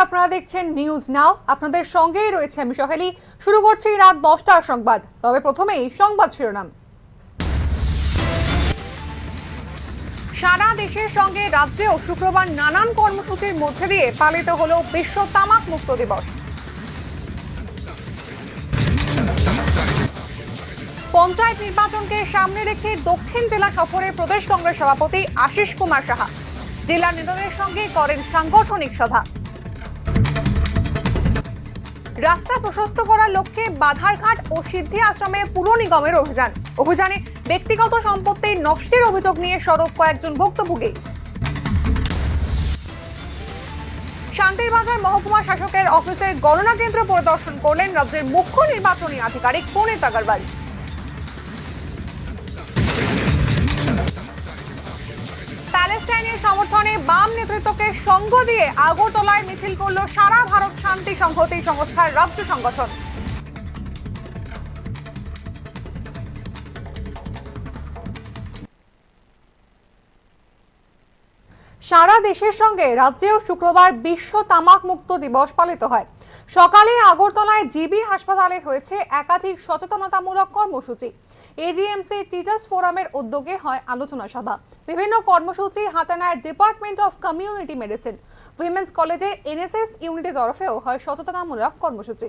আপনারা দেখছেন news now. আপনাদের সঙ্গেই রয়েছে আমি সোহেলি। শুরু করছি রাত 10টার সংবাদ। তবে প্রথমেই সংবাদ শিরোনাম। সারা দেশের সঙ্গে রাজ্যেও শুক্রবার নানান কর্মসূচির মধ্যে দিয়ে পালিত হলো বিশ্ব তামাক মুক্ত দিবস। পঞ্চায়েত নির্বাচনকে সামনে রেখে দক্ষিণ জেলা সফরে প্রদেশ কংগ্রেস সভাপতি আশিস কুমার সাহা জেলা নেতাদের সঙ্গে করেন সাংগঠনিক সভা। রাস্তা প্রশস্ত করার লক্ষ্যে বাধারঘাট ও সিদ্ধি আশ্রমে পুর নিগমের অভিযানে ব্যক্তিগত সম্পত্তি নষ্টের অভিযোগ নিয়ে সরব কয়েকজন ভুক্তভোগী। শান্তিরবাজার মহকুমা শাসকের অফিসের গণনা কেন্দ্র পরিদর্শন করলেন রাজ্যের মুখ্য নির্বাচনী আধিকারিক পুনিত আগরওয়াল। প্যালেস্টাইনের সমর্থনে বাম নেতৃত্বকে সঙ্গ দিয়ে আগরতলায় মিছিল করল সারা ভারত শান্তি সংহতি সংস্থার রাজ্য সংগঠন। সারা দেশের সঙ্গে রাজ্যেও শুক্রবার বিশ্ব তামাক মুক্ত দিবস পালিত হয়। সকালে আগরতলায় জিবি হাসপাতালে হয়েছে একাধিক সচেতনতামূলক কর্মসূচি। এজিএমসি টিচার্স ফোরামের উদ্যোগে হয় আলোচনা সভা। বিভিন্ন কর্মসূচি হাতে নেয় department of community medicine. Women's কলেজের এনএসএস ইউনিটের তরফেও হয় সচেতনামূলক কর্মসূচি।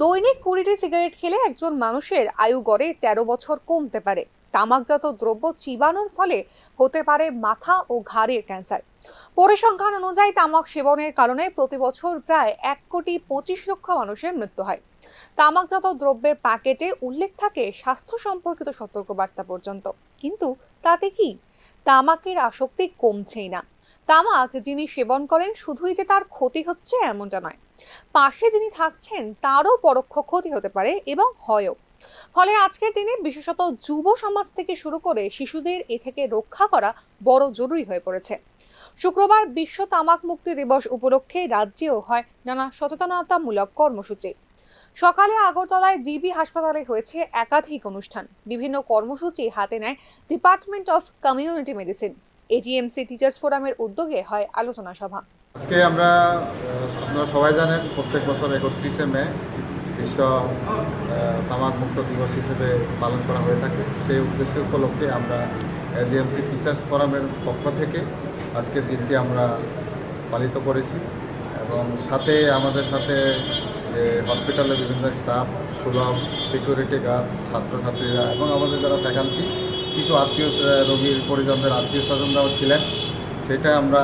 দৈনিক 20টি সিগারেট খেলে একজন মানুষের আয়ু গড়ে 13 বছর কমতে পারে। তামাকজাত দ্রব্য চিবানোর ফলে হতে পারে মাথা ও ঘাড়ের ক্যান্সার। পরিসংখ্যান অনুযায়ী তামাক সেবনের কারণে প্রতি বছর প্রায় 1,25,00,000 মানুষের মৃত্যু হয়। তামাকজাত দ্রব্যের প্যাকেটে উল্লেখ থাকে স্বাস্থ্য সম্পর্কিত সতর্কবার্তা পর্যন্ত, কিন্তু তাতে কি তামাকের আসক্তি কমছেই না। তামাক যিনি সেবন করেন শুধুই যে তার ক্ষতি হচ্ছে এমনটা নয়, পাশে যিনি থাকছেন তারও পরোক্ষ ক্ষতি হতে পারে এবং হয়ও। ফলে আজকের দিনে বিশেষত যুব সমাজ থেকে শুরু করে শিশুদের এ থেকে রক্ষা করা বড় জরুরি হয়ে পড়েছে। শুক্রবার বিশ্ব তামাক মুক্তি দিবস উপলক্ষে রাজ্যেও হয় নানা সচেতনতামূলক কর্মসূচি। সকালে আগরতলায় জিবি হাসপাতালে হয়েছে একাধিক অনুষ্ঠান। বিভিন্ন কর্মসূচি হাতে নেয় department of community medicine. AGMC teachers ফোরামের উদ্যোগে হয় আলোচনা সভা। আজকে আপনারা সবাই জানেন প্রত্যেক বছর 31শে মে বিশ্ব তামাক মুক্ত দিবস হিসেবে পালন করা হয়ে থাকে। সেই উদ্দেশ্য উপলক্ষে আমরা এজিএমসি টিচার্স ফোরামের পক্ষ থেকে আজকের দিনটি আমরা পালিত করেছি এবং আমাদের সাথে যে হসপিটালের বিভিন্ন স্টাফ, সুলভ, সিকিউরিটি গার্ড, ছাত্রছাত্রীরা এবং আমাদের যারা ফ্যাকাল্টি, কিছু রোগীর পরিজনদের আত্মীয় স্বজনরাও ছিলেন। সেটা আমরা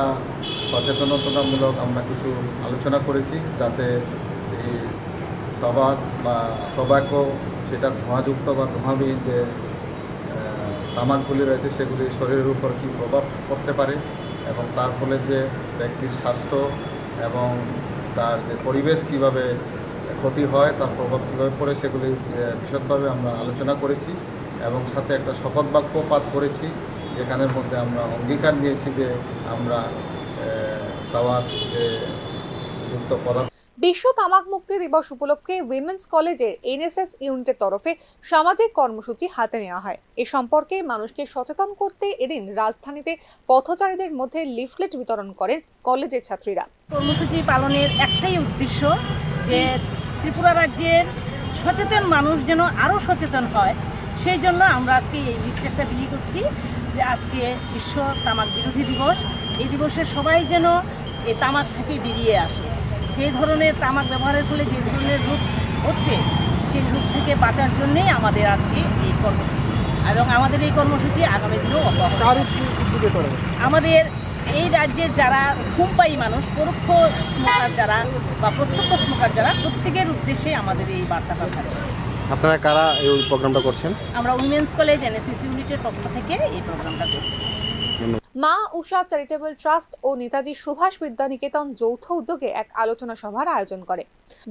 সচেতনতামূলক আমরা কিছু আলোচনা করেছি, যাতে এই তামাক বা টোব্যাকো, সেটা ধোঁয়াযুক্ত বা ধোঁয়াবিহীন যে তামাকগুলি রয়েছে সেগুলি শরীরের উপর কী প্রভাব পড়তে পারে এবং তার ফলে যে ব্যক্তির স্বাস্থ্য এবং তার যে পরিবেশ কীভাবে ক্ষতি হয়, তার প্রভাব কীভাবে পড়ে, সেগুলি বিশদভাবে আমরা আলোচনা করেছি এবং সাথে একটা শপথ বাক্য পাঠ করেছি, যেখানের মধ্যে আমরা অঙ্গীকার নিয়েছি যে আমরা তামাক যুক্ত পদার্থ। বিশ্ব তামাক মুক্তি দিবস উপলক্ষে উইমেন্স কলেজের এনএসএস ইউনিটের তরফে সামাজিক কর্মসূচি হাতে নেওয়া হয়। এ সম্পর্কে মানুষকে সচেতন করতে এদিন রাজধানীতে পথচারীদের মধ্যে লিফলেট বিতরণ করেন কলেজের ছাত্রীরা। কর্মসূচি পালনের একটাই উদ্দেশ্য যে ত্রিপুরা রাজ্যের সচেতন মানুষ যেন আরও সচেতন হয়, সেই জন্য আমরা আজকে এই লিফলেটটা বিলি করছি যে আজকে বিশ্ব তামাক বিরোধী দিবস। এই দিবসে সবাই যেন এই তামাক থেকে বেরিয়ে আসে। যে ধরনের তামাক ব্যবহারের ফলে যে ধরনের রোগ হচ্ছে, সেই রোগ থেকে বাঁচার জন্যেই আমাদের আজকে এই কর্মসূচি এবং আমাদের এই কর্মসূচি আগামী দিনেও অব্যাহত। আমাদের এই রাজ্যের যারা ধূমপায়ী মানুষ, পরোক্ষ স্মোকার যারা বা প্রত্যক্ষ স্মোকার যারা, প্রত্যেকের উদ্দেশ্যে আমাদের এই বার্তাটা থাকে। আপনারা কারা এই প্রোগ্রামটা করছেন? আমরা উইমেন্স কলেজ এনএসএস ইউনিটের পক্ষ থেকে এই প্রোগ্রামটা করছি। মা উষা চ্যারিটেবল ট্রাস্ট ও নেতাজি সুভাষ বিদ্যানিকেতন যৌথ উদ্যোগে এক আলোচনা সভার আয়োজন করে।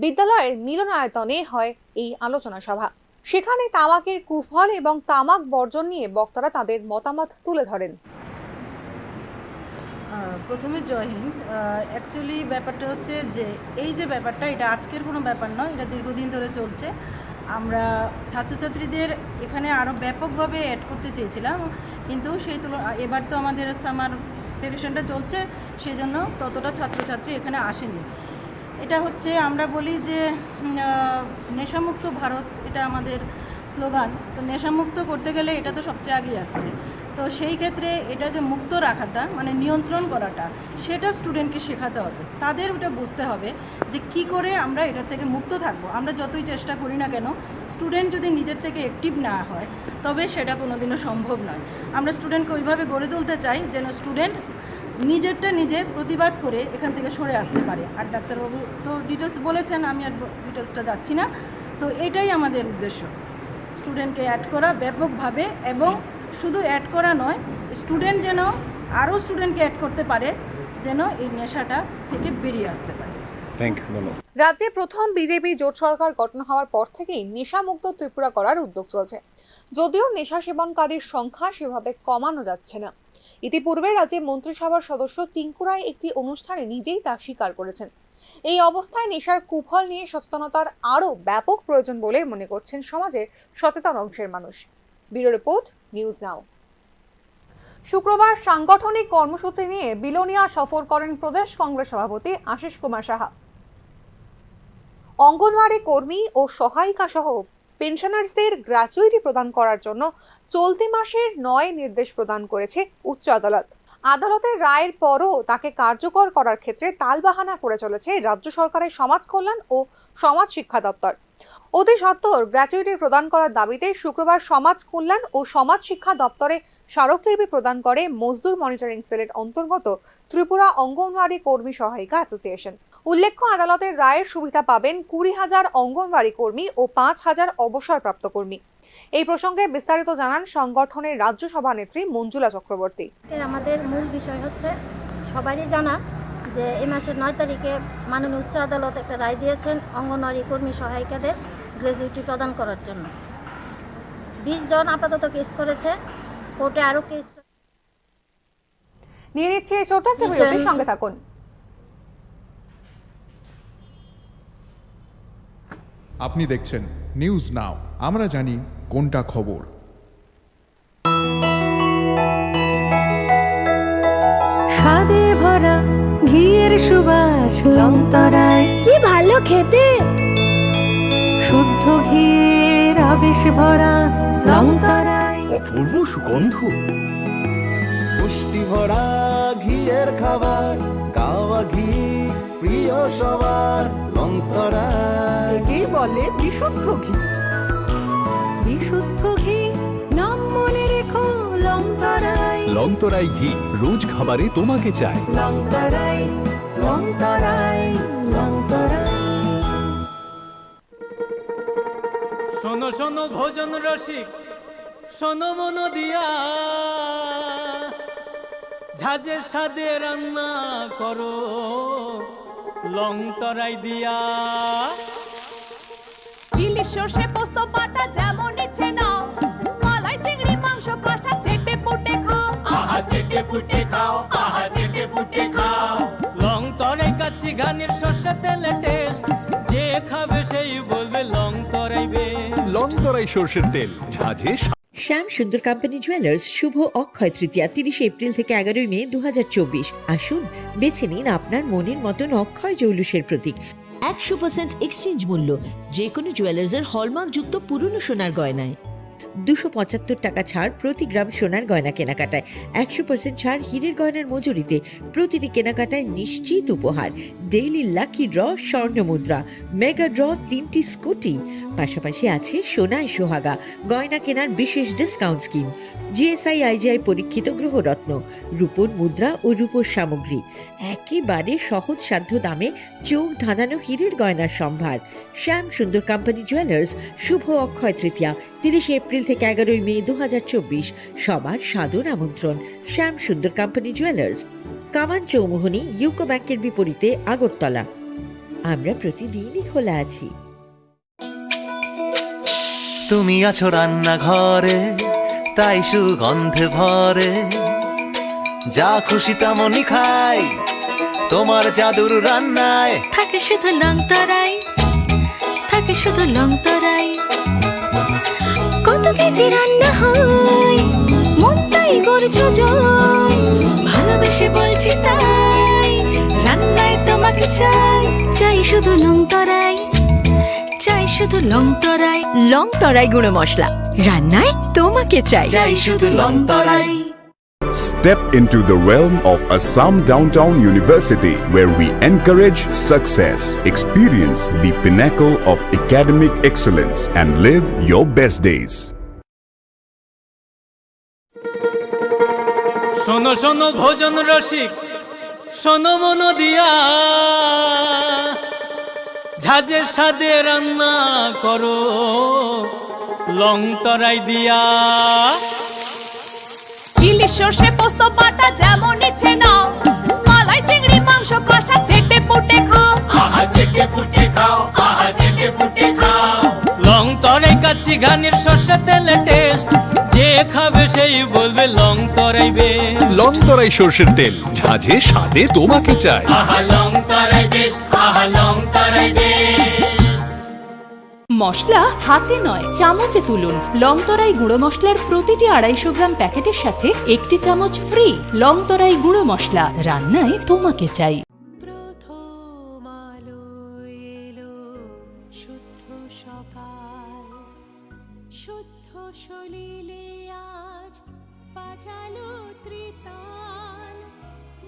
বিদ্যালয়ের মিলনায়তনে হয় এই আলোচনা সভা। সেখানে তামাকের কুফল এবং তামাক বর্জন নিয়ে বক্তারা তাদের মতামত তুলে ধরেন। প্রথমে জয় হিন্দ। অ্যাকচুয়ালি ব্যাপারটা হচ্ছে যে এই যে ব্যাপারটা, এটা আজকের কোনো ব্যাপার নয়, এটা দীর্ঘদিন ধরে চলছে। আমরা ছাত্রছাত্রীদের এখানে আরও ব্যাপকভাবে অ্যাড করতে চেয়েছিলাম, কিন্তু সেই তুলনায় এবার তো আমাদের সামার ভ্যাকেশনটা চলছে, সেই জন্য ততটা ছাত্রছাত্রী এখানে আসেনি। এটা হচ্ছে আমরা বলি যে নেশামুক্ত ভারত, এটা আমাদের স্লোগান। তো নেশামুক্ত করতে গেলে এটা তো সবচেয়ে আগেই আসছে। তো সেই ক্ষেত্রে এটা যে মুক্ত রাখাটা মানে নিয়ন্ত্রণ করাটা, সেটা স্টুডেন্টকে শেখাতে হবে। তাদের ওটা বুঝতে হবে যে কি করে আমরা এটা থেকে মুক্ত থাকবো। আমরা যতই চেষ্টা করি না কেন, স্টুডেন্ট যদি নিজের থেকে অ্যাক্টিভ না হয় তবে সেটা কোনোদিনও সম্ভব নয়। আমরা স্টুডেন্টকে ওইভাবে গড়ে তুলতে চাই যেন স্টুডেন্ট নিজেরটা নিজে প্রতিবাদ করে এখান থেকে সরে আসতে পারে। আর ডাক্তারবাবু তো ডিটেলস বলেছেন, আমি আর ডিটেলসটা যাচ্ছি না। তো এটাই আমাদের উদ্দেশ্য, স্টুডেন্টকে অ্যাড করা ব্যাপকভাবে, এবং শুধু অ্যাড করা নয়, স্টুডেন্ট যেন আরও স্টুডেন্টকে অ্যাড করতে পারে, যেন এই নেশাটা থেকে বেরিয়ে আসতে পারে। Thank you. ধন্যবাদ। রাজ্যে প্রথম বিজেপি জোট সরকার গঠন হওয়ার পর থেকেই নেশামুক্ত ত্রিপুরা করার উদ্যোগ চলছে, যদিও নেশা সেবনকারীর সংখ্যা সেভাবে কমানো যাচ্ছে না। ইতিপূর্বে রাজ্যে মন্ত্রিসভার সদস্য টিঙ্কু রায় একটি অনুষ্ঠানে নিজেই তা স্বীকার করেছেন। এই অবস্থায় নেশার কুফল নিয়ে সচেতনতার আরও ব্যাপক প্রয়োজন বলে মনে করছেন সমাজের সচেতন অংশের মানুষ। ব্যুরো রিপোর্ট, নিউজ নাও। শুক্রবার সাংগঠনিক কর্মসূচি নিয়ে বিলোনিয়া সফর করেন প্রদেশ কংগ্রেস সভাপতি আশিস কুমার সাহা। অঙ্গনওয়াড়ি কর্মী ও সহায়িকা সহ পেনশনার্সদের গ্র্যাচুইটি প্রদান করার জন্য চলতি মাসের 9 নির্দেশ প্রদান করেছে উচ্চ আদালত। আদালতের রায়ের পরও তাকে কার্যকর করার ক্ষেত্রে তালবাহানা করে চলেছে রাজ্য সরকারের সমাজ কল্যাণ ও সমাজ শিক্ষা দপ্তর। অতি সত্বর গ্র্যাচুইটি প্রদান করার দাবিতে শুক্রবার সমাজ কল্যাণ ও সমাজ শিক্ষা দপ্তরে স্মারকলিপি প্রদান করে মজদুর মনিটরিং সেলের অন্তর্গত ত্রিপুরা অঙ্গনওয়াড়ি কর্মী সহায়িকা অ্যাসোসিয়েশন। উল্লেখ্য, আদালতের রায়ের সুবিধা পাবেন 20,000 অঙ্গনওয়াড়ি কর্মী ও 5,000 অবসরপ্রাপ্ত কর্মী। এই প্রসঙ্গে বিস্তারিত জানান সংগঠনের রাজ্য সভানেত্রী মঞ্জুলা চক্রবর্তী। আমাদের মূল বিষয় হচ্ছে, সবারই জানা যে এই মাসের 9 তারিখে মাননীয় উচ্চ আদালত একটা রায় দিয়েছেন অঙ্গনওয়াড়ি কর্মী সহায়িকাদের গ্র্যাচুইটি প্রদান করার জন্য। 20 জন আপাতত কেস করেছে, কোর্টে আরও কেস নিয়ে নিচ্ছে। ছোট একটা বিরতির সঙ্গে থাকুন। আপনি দেখছেন নিউজ নাও, আমরা জানি কোনটা খবর। স্বাদে ভরা ঘিয়ের সুবাস লংতরায়, কি ভালো খেতে, শুদ্ধ ঘিয়ের আবেশ ভরা লংতরায়, অপূর্ব সুগন্ধ, পুষ্টি ভরা ঘিয়ের খাবার, কাওয়া ঘি প্রিয় সবার লংতরায়। একে বলে বিশুদ্ধ ঘি। বিশুদ্ধ ঘি নাম মনে রেখো লংতরায়। লংতরাই ঘি রোজ খাবারে তোমাকে চাই। লংতরায়, লংতরায়, লংতরায়। শোনো শোনো ভোজন রসিক, শোনো মন দিয়া, ঝাঁঝের স্বাদে রান্না করো লংতরাই দিয়া। ইলিশ সর্ষে পোস্ত বাটা যেমন ইচ্ছে নাও, মালাই চিংড়ি মাংস কষা চেটে পুটে খাও, আহা চেটে পুটে খাও, আহা চেটে পুটে খাও। লংতরাই কাচ্চি ঘানির সর্ষে তেলে টেস্ট, যে খাবে সেই বলবে লংতরাই বেস্ট। লংতরাই সর্ষের তেল, ঝাঁঝে। শ্যাম সুন্দর কোম্পানি জুয়েলার্স শুভ অক্ষয় তৃতীয়া 30 এপ্রিল থেকে 11 মে 2024। আসুন বেছে নিন আপনার মনের মতন অক্ষয় জৌলুসের প্রতীক। 100% এক্সচেঞ্জ মূল্য যে কোনো জুয়েলার্সের হলমার্ক যুক্ত পুরনো সোনার গয়নায়। 275 টাকা ছাড় প্রতি গ্রাম সোনার গয়না কেনাকাটায়। 100% ছাড় হীরের গয়নার মজুরিতে। প্রতিটি কেনাকাটায় নিশ্চিত উপহার। ডেইলি লাকি ড্র স্বর্ণ মুদ্রা, মেগা ড্র 3টি স্কুটি। পাশাপাশি আছে সোনায় সোহাগা গয়না কেনার বিশেষ ডিসকাউন্ট স্কিম। জিএসআই আইজিআই পরীক্ষিত গ্রহরত্ন, রূপোর মুদ্রা ও রূপোর সামগ্রী। একেবারে সহজ সাধ্য দামে চোখ ধাঁধানো হীরের গয়নার সম্ভার। শ্যাম সুন্দর কোম্পানি জুয়েলার্স শুভ অক্ষয় তৃতীয়া 30 এপ্রিল থেকে 11 মে 2024। সবার সাদর আমন্ত্রণ। শ্যাম সুন্দর কোম্পানি জুয়েলার্স, কামান চৌমুহনী, ইউকো ব্যাংকের বিপরীতে, আগরতলা। আমরা প্রতিদিনই খোলা আছি। তুমি আছো রান্নাঘরে, তাই সুগন্ধে ভরে, যা খুশি তেমনই খাই তোমার জাদুর রান্নায়। থাকে শুধু লংতরাই, থাকে শুধু লংতরাই। কত কেজি রান্না হয়, মনটাই করছো জয়, ভালোবেসে ভালোবেসে বলছি তাই, রান্নায় তোমাকে চাই, চাই শুধু লং তরাই, চাই শুধু লং তরাই। লং তরাই গুঁড়ো মশলা, রান্নায় তোমাকে চাই, চাই শুধু long Terai. Step into the realm of Assam Downtown University, where we encourage success, experience the pinnacle of academic excellence, and live your best days. শোনো শোনো ভোজন রসিক, শোনো মন দিয়া, ঝাঁঝের স্বাদে রান্না করো লং তরাই দিয়া। ইলিশ সর্ষে পোস্ত বাটা যেমন ইচ্ছে নাও, মালাই চিংড়ি মাংস কষা চেটে পুটে খাও, আহা চেটে পুটে খাও, আহা চেটে পুটে খাও। লং তরাই কাচ্চি ঘানির সর্ষে তেলে টেস্ট, যে খাবে সেই বলবে লং তরাই বেশ। লং তরাই সর্ষের তেল, ঝাঁঝে স্বাদে তোমাকে চাই। আহা লং তরাই বেশ, আহা লং তরাই বেশ। মশলা হাতে নয় চামচে তুলুন। লং তরাই গুঁড়ো মশলার প্রতিটি 250 গ্রাম প্যাকেটের সাথে 1 চামচ ফ্রি। লং তরাই গুঁড়ো মশলা, রান্নায় তোমাকে চাই। প্রথম আলো এলো, শুদ্ধ সকাল, শুদ্ধ সলিলে আজ বাজালো ত্রিতাল,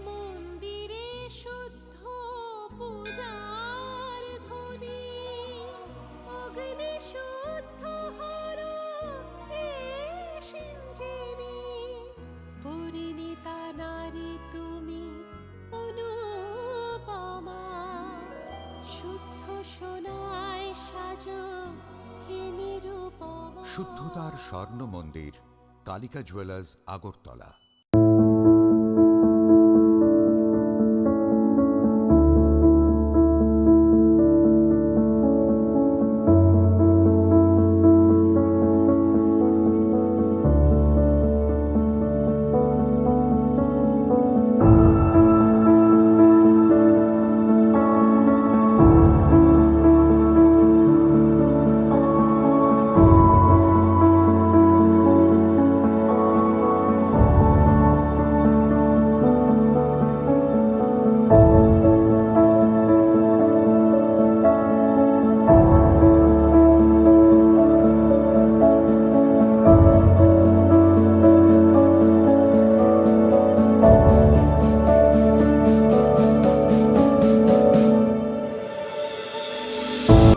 মন্দিরে শুদ্ধ পূজার ধ্বনি, অগ্নি শুদ্ধ হলো সিঞ্জিনী, পরিণীতা নারী তুমি অনুপমা, শুদ্ধ সোনায় সাজো হে নিরুপমা। শুদ্ধতার স্বর্ণ মন্দির, কালিকা জুয়েলার্স, আগরতলা।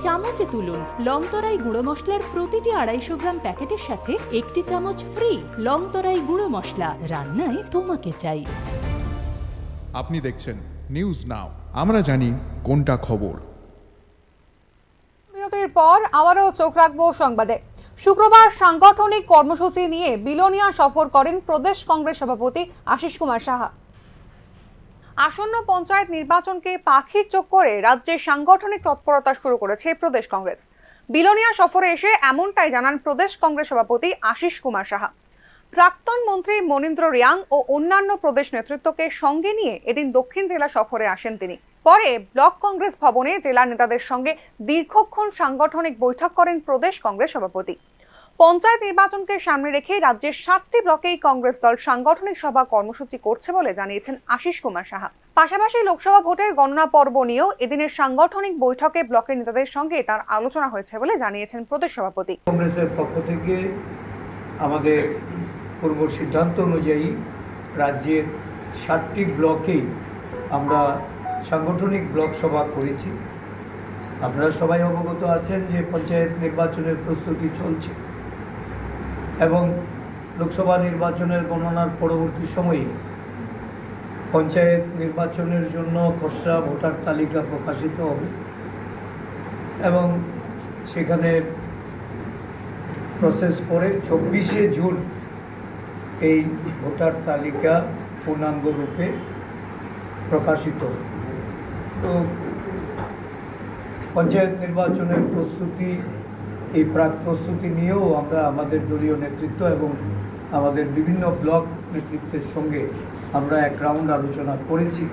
চামচে তুলুন। লং তরাই গুঁড়ো মশলার প্রতিটি 250 গ্রাম প্যাকেটের সাথে 1 চামচ ফ্রি। লং তরাই গুঁড়ো মশলা, রান্নায় তোমাকে চাই। আপনি দেখছেন নিউজ নাও, আমরা জানি কোনটা খবর। বিরতির পর আবারও চোখ রাখবো সংবাদে। শুক্রবার সাংগঠনিক কর্মসূচি নিয়ে বিলোনিয়া সফর করেন প্রদেশ কংগ্রেস সভাপতি আশিস কুমার সাহা। আসন্ন পঞ্চায়েত নির্বাচনকে পাখির চোখ করে রাজ্যে সাংগঠনিক তৎপরতা শুরু করেছে প্রদেশ কংগ্রেস। বিলোনিয়া সফরে এসে এমনটাই জানান প্রদেশ কংগ্রেস সভাপতি আশিস কুমার সাহা। প্রাক্তন মন্ত্রী মনীন্দ্র রিয়াং ও অন্যান্য প্রদেশ নেতৃত্বকে সঙ্গে নিয়ে এদিন দক্ষিণ জেলা সফরে আসেন তিনি। পরে ব্লক কংগ্রেস ভবনে জেলার নেতাদের সঙ্গে দীর্ঘক্ষণ সাংগঠনিক বৈঠক করেন প্রদেশ কংগ্রেস সভাপতি। পঞ্চায়েত নির্বাচনকে সামনে রেখে রাজ্যের 7টি ব্লকেই কংগ্রেস দল সাংগঠনিক সভা কর্মসূচি করছে বলে জানিয়েছেন আশিস কুমার সাহা। পাশাপাশি লোকসভা ভোটের গণনা পর্ব নিয়েও এদিনের সাংগঠনিক বৈঠকে ব্লকের নেতাদের সঙ্গে তার আলোচনা হয়েছে বলে জানিয়েছেন প্রদেশ সভাপতি। কংগ্রেসের পক্ষ থেকে আমাদের পূর্ব সিদ্ধান্ত অনুযায়ী রাজ্যের 7টি ব্লকেই আমরা সাংগঠনিক ব্লক সভা করেছি। আপনারা সবাই অবগত আছেন যে পঞ্চায়েত নির্বাচনের প্রস্তুতি চলছে এবং লোকসভা নির্বাচনের গণনার পরবর্তী সময়ে পঞ্চায়েত নির্বাচনের জন্য খসড়া ভোটার তালিকা প্রকাশিত হবে এবং সেখানে প্রসেস করে 24শে জুন এই ভোটার তালিকা পূর্ণাঙ্গ রূপে প্রকাশিত। তো পঞ্চায়েত নির্বাচনের প্রস্তুতি, এই প্রাক প্রস্তুতি নিয়েও আমরা আমাদের দলীয় নেতৃত্ব এবং আমাদের বিভিন্ন ব্লক নেতৃত্বের সঙ্গে আমরা এক রাউন্ড আলোচনা করেছি।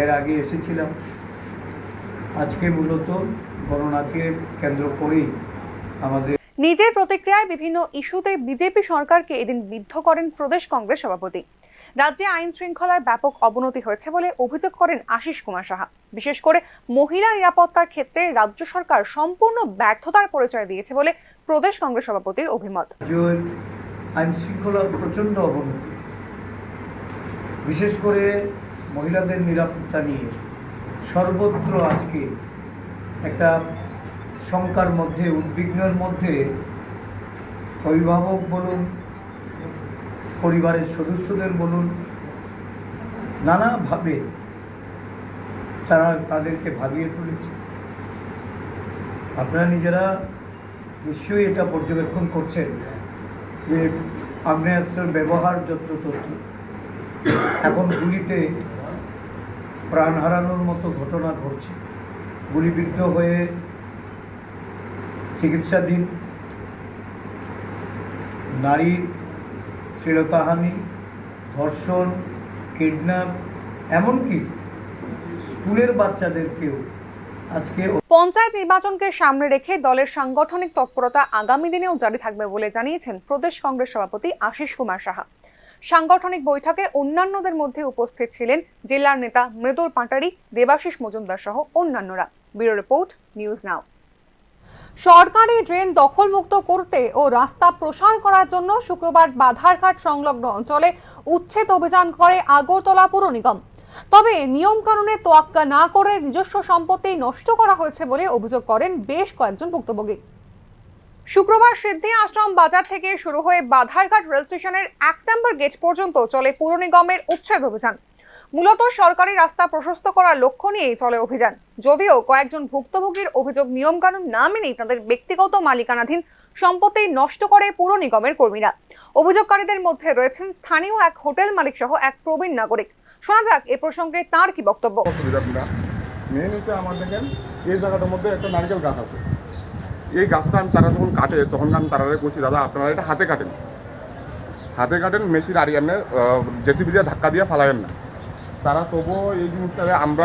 এর আগে এসেছিলাম। আজকে মূলত গণনাকে কেন্দ্র করেই আমাদের নিজের প্রতিক্রিয়ায় বিভিন্ন ইস্যুতে বিজেপি সরকারকে এদিন বিদ্ধ করেন প্রদেশ কংগ্রেস সভাপতি। রাজ্যে আইন শৃঙ্খলার ব্যাপক অবনতি হয়েছে বলে অভিযোগ করেন আশিস কুমার সাহা। বিশেষ করে মহিলা নিরাপত্তার ক্ষেত্রে রাজ্য সরকার সম্পূর্ণ ব্যর্থতার পরিচয় দিয়েছে বলে প্রদেশ কংগ্রেস সভাপতির অভিমত। আইন শৃঙ্খলার প্রচণ্ড অবনতি, বিশেষ করে মহিলাদের নিরাপত্তা নিয়ে সর্বত্র আজকে একটা শঙ্কার মধ্যে, উদ্বিগ্নের মধ্যে অভিভাবক বলুন, পরিবারের সদস্যদের বলুন, নানাভাবে তারা তাদেরকে ভাবিয়ে তুলেছে। আপনারা নিজেরা নিশ্চয়ই এটা পর্যবেক্ষণ করছেন যে আগ্নেয়াস্ত্রের ব্যবহার যত্রতত্র, এখন গুলিতে প্রাণ হারানোর মতো ঘটনা ঘটছে, গুলিবিদ্ধ হয়ে চিকিৎসাধীন, নারীর শ্লীলতাহানি, ধর্ষণ, কিডন্যাপ, এমনকি স্কুলের বাচ্চাদেরকেও আজকে। পঞ্চায়েত নির্বাচনকে সামনে রেখে দলের সাংগঠনিক তৎপরতা আগামী দিনেও জারি থাকবে বলে জানিয়েছেন প্রদেশ কংগ্রেস সভাপতি আশিস কুমার সাহা। সাংগঠনিক বৈঠকে অন্যান্যদের মধ্যে উপস্থিত ছিলেন জেলার নেতা মৃদুল পাটারি, দেবাশিস মজুমদার সহ অন্যান্যরা। ব্যুরো রিপোর্ট, নিউজ নাও। সরকারি ড্রেন দখলমুক্ত করতে ও রাস্তা প্রসার করার জন্য শুক্রবার বাধারঘাট সংলগ্ন অঞ্চলে উচ্ছেদ অভিযান করে আগরতলা পুর নিগম। তবে নিয়ম কানুনে তোয়াক্কা না করে নিজস্ব সম্পত্তি নষ্ট করা হয়েছে বলে অভিযোগ করেন বেশ কয়েকজন ভুক্তভোগী। শুক্রবার সিদ্ধি আশ্রম বাজার থেকে শুরু হয়ে বাধারঘাট রেল স্টেশনের 1 নম্বর গেট পর্যন্ত চলে পুর নিগমের উচ্ছেদ অভিযান। মূলত সরকারি রাস্তা প্রশস্ত করার লক্ষ্য নিয়েই চলে অভিযান। যদিও কয়েকজন ভুক্তভোগীর অভিযোগ নিয়ম কানুন না মেনেই তাদের ব্যক্তিগত মালিকানাধীন সম্পত্তি নষ্ট করে পুর নিগমের কর্মীরা। অভিযোগকারীদের মধ্যে রয়েছেন স্থানীয় এক হোটেল মালিক সহ এক প্রবীণ নাগরিক। শোনা যাক এ প্রসঙ্গে তার কি বক্তব্য। মেন হচ্ছে আমার দেখেন এই জায়গাটার মধ্যে একটা নারকেল গাছ আছে। এই গাছটা তারা যখন কাটে তখন আমি তারা বলছি, দাদা আপনারা এটা হাতে কাটেন, মেশিন আর এমনি জেসিবি দিয়ে ধাক্কা দিয়ে ফালাবেন না। তারা তবুও এই জিনিসটা আমরা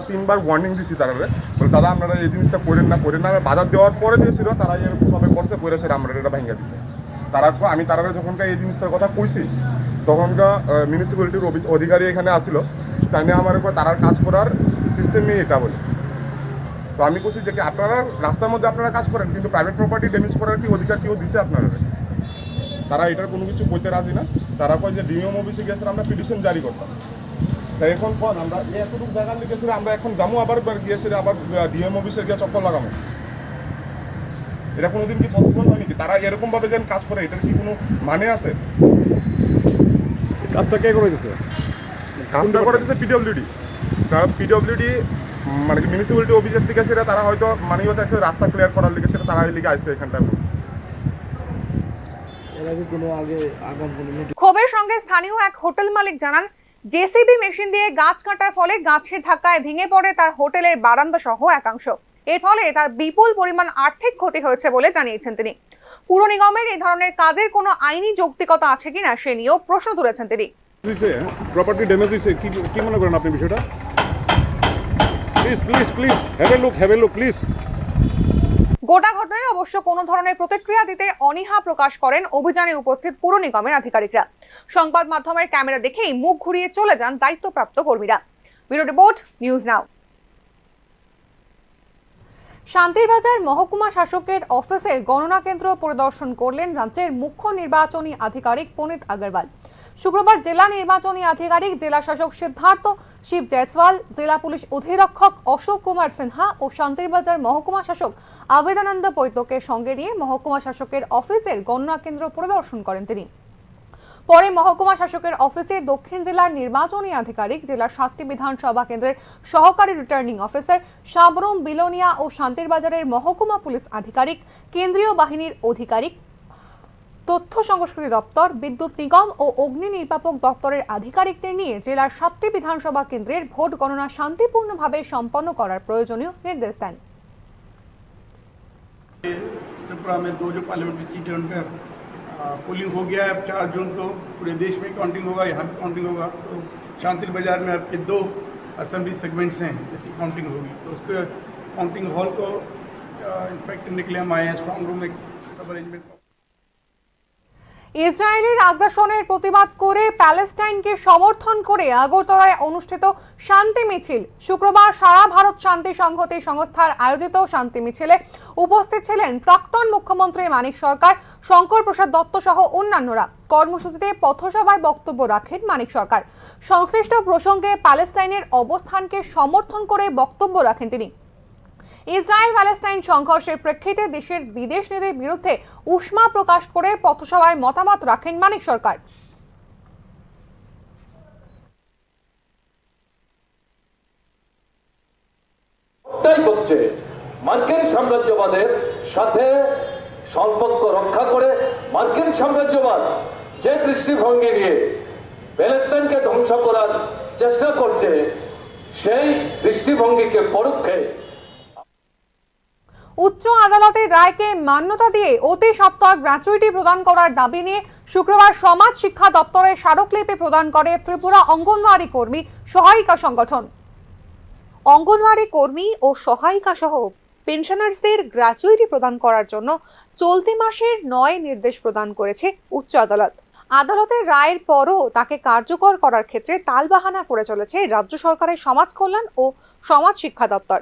3বার ওয়ার্নিং দিছি তারা, বলে দাদা আপনারা এই জিনিসটা করেন না। বাজার দেওয়ার পরে দিয়েছিল তারা এরকমভাবে করছে, করে সেটা আমরা এটা ভেঙে দিছে। আমি তারা যখনকার এই জিনিসটার কথা কইছি তখনকার মিউনিসিপ্যালিটির অধিকারী এখানে আসছিল, তাই নিয়ে আমার তারার কাজ করার সিস্টেম নেই এটা বলে। তো আমি বলছি যে আপনারা রাস্তার মধ্যে আপনারা কাজ করেন, কিন্তু প্রাইভেট প্রপার্টি ড্যামেজ করার কি অধিকার কেউ দিছে আপনারা? তারা এটার কোনো কিছু করতে রাজি না। তারা কয় যে ডিএম অফিসে গেছে আমরা পিটিশন জারি করতাম। তাই এখন পর আমরা এতটুকু জায়গা লিখেছিল, আমরা এখন যাবো আবার গিয়েছিল আবার ডিএম অফিসে গিয়ে চক্কর লাগাবো। এটা কোনোদিন কি পসিবল হয় নাকি? তারা এরকমভাবে যেন কাজ করে, এটার কি কোনো মানে আছে? কাজটা কে করে দিচ্ছে? কাজটা করে দিচ্ছে পিডব্লিউডি। তারা পিডব্লিউডি মানে মিউনিসিপ্যালিটি অফিসের দিকে সেটা তারা হয়তো মানিও চাইছে রাস্তা ক্লিয়ার করার লিগে, সেটা তারা এই লিগে আসছে এখানটায়। ক্ষোভের সঙ্গে স্থানীয় এক হোটেল মালিক জানান, জেসিবি মেশিন দিয়ে গাছ কাটার ফলে গাছের ধাক্কায় ভেঙে পড়ে তার হোটেলের বারান্দা সহ একাংশ। এর ফলে তার বিপুল পরিমাণ আর্থিক ক্ষতি হয়েছে বলে জানিয়েছেন তিনি। পুর নিগমের এই ধরনের কাজের কোনো আইনি যৌক্তিকতা আছে কিনা সে নিয়েও প্রশ্ন তুলেছেন তিনি। প্রপার্টি ড্যামেজ হয়েছে, কি মনে করেন আপনি বিষয়টা? Please have a look please. গোটা ঘটনায় অবশ্য কোনো ধরনের প্রতিক্রিয়া দিতে অনীহা প্রকাশ করেন অভিযানে উপস্থিত পুর নিগমের আধিকারিকরা। সংবাদ মাধ্যমের ক্যামেরা দেখেই মুখ ঘুরিয়ে চলে যান দায়িত্বপ্রাপ্ত কর্মীরা। Bureau report, news now. Shantirbazar মহকুমা শাসকের অফিসের গণনা কেন্দ্র পরিদর্শন করলেন রাজ্যের মুখ্য নির্বাচনী আধিকারিক পুনিত আগরওয়াল। শুক্রবার জেলা নির্বাচনী আধিকারিক জেলা শাসক সিদ্ধার্থ শিব জয়সওয়াল, জেলা পুলিশ অধিরক্ষক অশোক কুমার সিনহা ও শান্তিরবাজার মহকুমা শাসক আবেদানন্দ পৈতকে সঙ্গে নিয়ে মহকুমা শাসকের অফিসের গণনা কেন্দ্র পরিদর্শন করেন তিনি। পরে মহকুমা শাসকের অফিসে দক্ষিণ জেলার নির্বাচনী আধিকারিক, জেলার 7টি বিধানসভা কেন্দ্রের সহকারী রিটার্নিং অফিসার, সাবরুম, বিলোনিয়া ও শান্তিরবাজারের মহকুমা পুলিশ আধিকারিক, কেন্দ্রীয় বাহিনীর আধিকারিক, তথ্য সংস্কৃতি দপ্তর, বিদ্যুৎ নিগম ও অগ্নি নির্বাপক দপ্তরের আধিকারিকদের নিয়ে জেলার 7টি বিধানসভা কেন্দ্রের ভোট গণনা শান্তিপূর্ণভাবে সম্পন্ন করার প্রয়োজনীয় নির্দেশ দেন। त्रिपुरा में 2 जो पार्लियामेंट्री सीट है उनका पोलिंग हो गया है। अब 4 जून को पूरे देश में काउंटिंग होगा, यहाँ भी काउंटिंग होगा। तो शांति बाजार में आपके 2 असेंबली सेगमेंट्स हैं जिसकी काउंटिंग होगी। तो उसके काउंटिंग हॉल को इंस्पेक्ट करने के लिए हम आए हैं। स्ट्रॉन्ग रूम में सब अरेंजमेंट। ইসরায়েলের আগ্রাসনের প্রতিবাদ করে প্যালেস্টাইনকে সমর্থন করে আগরতলায় অনুষ্ঠিত শান্তি মিছিল। শুক্রবার সারা ভারত শান্তি সংহতি সংস্থার আয়োজিত শান্তি মিছিলে উপস্থিত ছিলেন প্রাক্তন মুখ্যমন্ত্রী মানিক সরকার, শঙ্কর প্রসাদ দত্ত সহ অন্যান্যরা। কর্মসূচিতে পথসভায় বক্তব্য রাখেন মানিক সরকার। সংশ্লিষ্ট প্রসঙ্গে প্যালেস্টাইনের অবস্থানকে সমর্থন করে বক্তব্য রাখেন তিনি। ইসরায়েল প্যালেস্টাইন সংঘর্ষের প্রেক্ষিতে দেশের বিদেশ নীতির বিরুদ্ধে উষ্মা প্রকাশ করে পথসভায় মতামত রাখেন মানিক সরকার। হচ্ছে মার্কিন সাম্রাজ্যবাদের সাথে সম্পর্ক রক্ষা করে মার্কিন সাম্রাজ্যবাদ যে দৃষ্টিভঙ্গি নিয়ে প্যালেস্টাইনকে ধ্বংস করার চেষ্টা করছে সেই দৃষ্টিভঙ্গিকে পরোক্ষে উচ্চ আদালতের রায়কে মান্যতা দিয়ে অতি সত্বর গ্র্যাচুইটি প্রদান করার দাবি নিয়ে শুক্রবার সমাজ শিক্ষা দপ্তরের স্মারকলিপি প্রদান করে ত্রিপুরা অঙ্গনওয়াড়ি কর্মী সহায়িকা সংগঠন। অঙ্গনওয়াড়ি কর্মী ও সহায়িকা সহ পেনশনার্সদের গ্র্যাচুইটি প্রদান করার জন্য চলতি মাসের 9 নির্দেশ প্রদান করেছে উচ্চ আদালত। আদালতের রায়ের পরও তাকে কার্যকর করার ক্ষেত্রে তালবাহানা করে চলেছে রাজ্য সরকারের সমাজ কল্যাণ ও সমাজ শিক্ষা দপ্তর।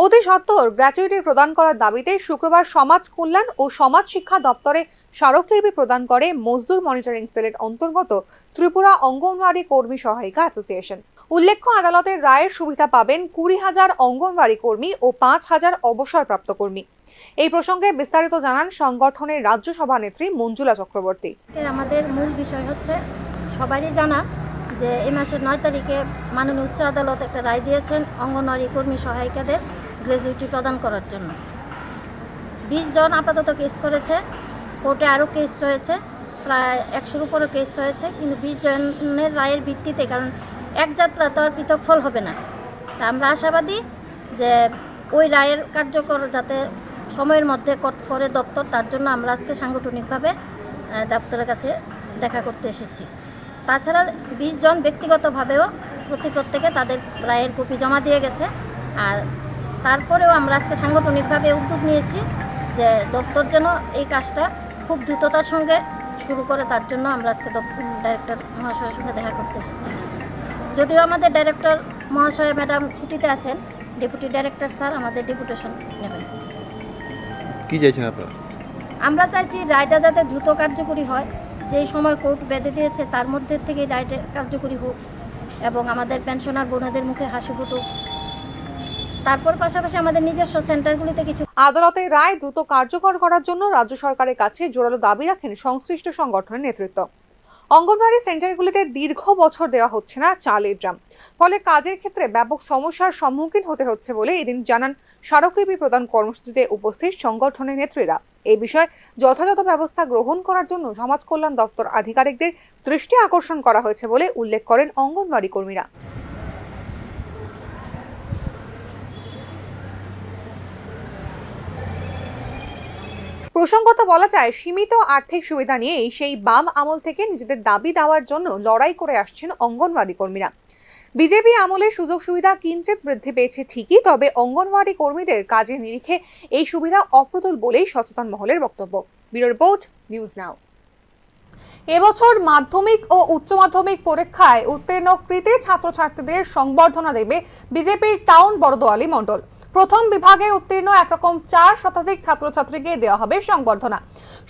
অতি সত্বর গ্র্যাচুইটি প্রদান করার দাবিতে শুক্রবার সমাজ কল্যাণ ও সমাজ শিক্ষা দপ্তরে স্মারকলিপি প্রদান করে মজদুর মনিটরিং সেলের অন্তর্গত ত্রিপুরা অঙ্গনওয়াড়ি কর্মী সহায়িকা অ্যাসোসিয়েশন। উল্লেখ্য, আদালতের রায়ের সুবিধা পাবেন 20,000 অঙ্গনওয়াড়ি কর্মী ও 5,000 অবসরপ্রাপ্ত কর্মী। এই প্রসঙ্গে বিস্তারিত জানান সংগঠনের রাজ্য সভানেত্রী মঞ্জুলা চক্রবর্তী। আমাদের মূল বিষয় হচ্ছে সবারই জানা যে এই মাসের 9 তারিখে মাননীয় উচ্চ আদালত একটা রায় দিয়েছেন অঙ্গনওয়াড়ি কর্মী সহায়িকাদের গ্র্যাচুইটি প্রদান করার জন্য। 20 জন আপাতত কেস করেছে, কোর্টে আরও কেস রয়েছে, প্রায় 100-র উপরে কেস রয়েছে, কিন্তু 20 জনের রায়ের ভিত্তিতে, কারণ এক যাত্রা তো আর পৃথক ফল হবে না, তা আমরা আশাবাদী যে ওই রায়ের কার্যকর যাতে সময়ের মধ্যে করে দপ্তর, তার জন্য আমরা আজকে সাংগঠনিকভাবে দপ্তরের কাছে দেখা করতে এসেছি। তাছাড়া 20 জন ব্যক্তিগতভাবেও প্রত্যেকে তাদের রায়ের কপি জমা দিয়ে গেছে। আর তারপরেও আমরা আজকে সাংগঠনিকভাবে উদ্যোগ নিয়েছি যে দপ্তর যেন এই কাজটা খুব দ্রুততার সঙ্গে শুরু করে, তার জন্য আমরা আজকে ডাইরেক্টর মহাশয়ের সঙ্গে দেখা করতে এসেছি। যদিও আমাদের ডাইরেক্টর মহাশয় ম্যাডাম ছুটিতে আছেন, ডেপুটি ডাইরেক্টর স্যার আমাদের ডেপুটেশন নেবেন। কি চাইছেন আপনারা? আমরা চাইছি রায়টা যাতে দ্রুত কার্যকরী হয়, যেই সময় কোর্ট বেঁধে দিয়েছে তার মধ্যে থেকে রায়টা কার্যকরী হোক এবং আমাদের পেনশনার বোনেদের মুখে হাসি ফুটুক। তারপর পাশাপাশি আমাদের নিজস্ব সেন্টারগুলিতে কিছু আদালতের রায় দ্রুত কার্যকর করার জন্য রাজ্য সরকারের কাছে জোরালো দাবি রাখেন সংশ্লিষ্ট সংগঠনের নেতৃত্ব। অঙ্গনওয়াড়ি সেন্টারগুলিতে দীর্ঘ বছর দেওয়া হচ্ছে না চালের ড্রাম, ফলে কাজের ক্ষেত্রে ব্যাপক সমস্যার সম্মুখীন হতে হচ্ছে বলে এদিন জানান স্মারকলিপি প্রদান কর্মসূচিতে উপস্থিত সংগঠনের নেতৃত্বরা। এই বিষয়ে যথাযথ ব্যবস্থা গ্রহণ করার জন্য সমাজ কল্যাণ দপ্তর আধিকারিকদের দৃষ্টি আকর্ষণ করা হয়েছে বলে উল্লেখ করেন অঙ্গনওয়াড়ি কর্মীরা। প্রসঙ্গত বলা যায়, সীমিত আর্থিক সুবিধা নিয়েই সেই বাম আমল থেকে নিজেদের দাবি দেওয়ার জন্য লড়াই করে আসছেন অঙ্গনওয়াড়ি কর্মীরা। বিজেপি আমলে সুযোগ সুবিধা কিঞ্চিত বৃদ্ধি পেয়েছে ঠিকই, তবে অঙ্গনওয়াড়ি কর্মীদের কাজের নিরিখে এই সুবিধা অপ্রতুল বলেই সচেতন মহলের বক্তব্য। ব্যুরো রিপোর্ট, নিউজ নাও। এবছর মাধ্যমিক ও উচ্চ মাধ্যমিক পরীক্ষায় উত্তীর্ণ কৃতী ছাত্রছাত্রীদের সংবর্ধনা দেবে বিজেপির টাউন বরদোয়ালি মণ্ডল। প্রথম বিভাগে উত্তীর্ণ একরকম 4 শতাধিক ছাত্রছাত্রীকে দেওয়া হবে সংবর্ধনা।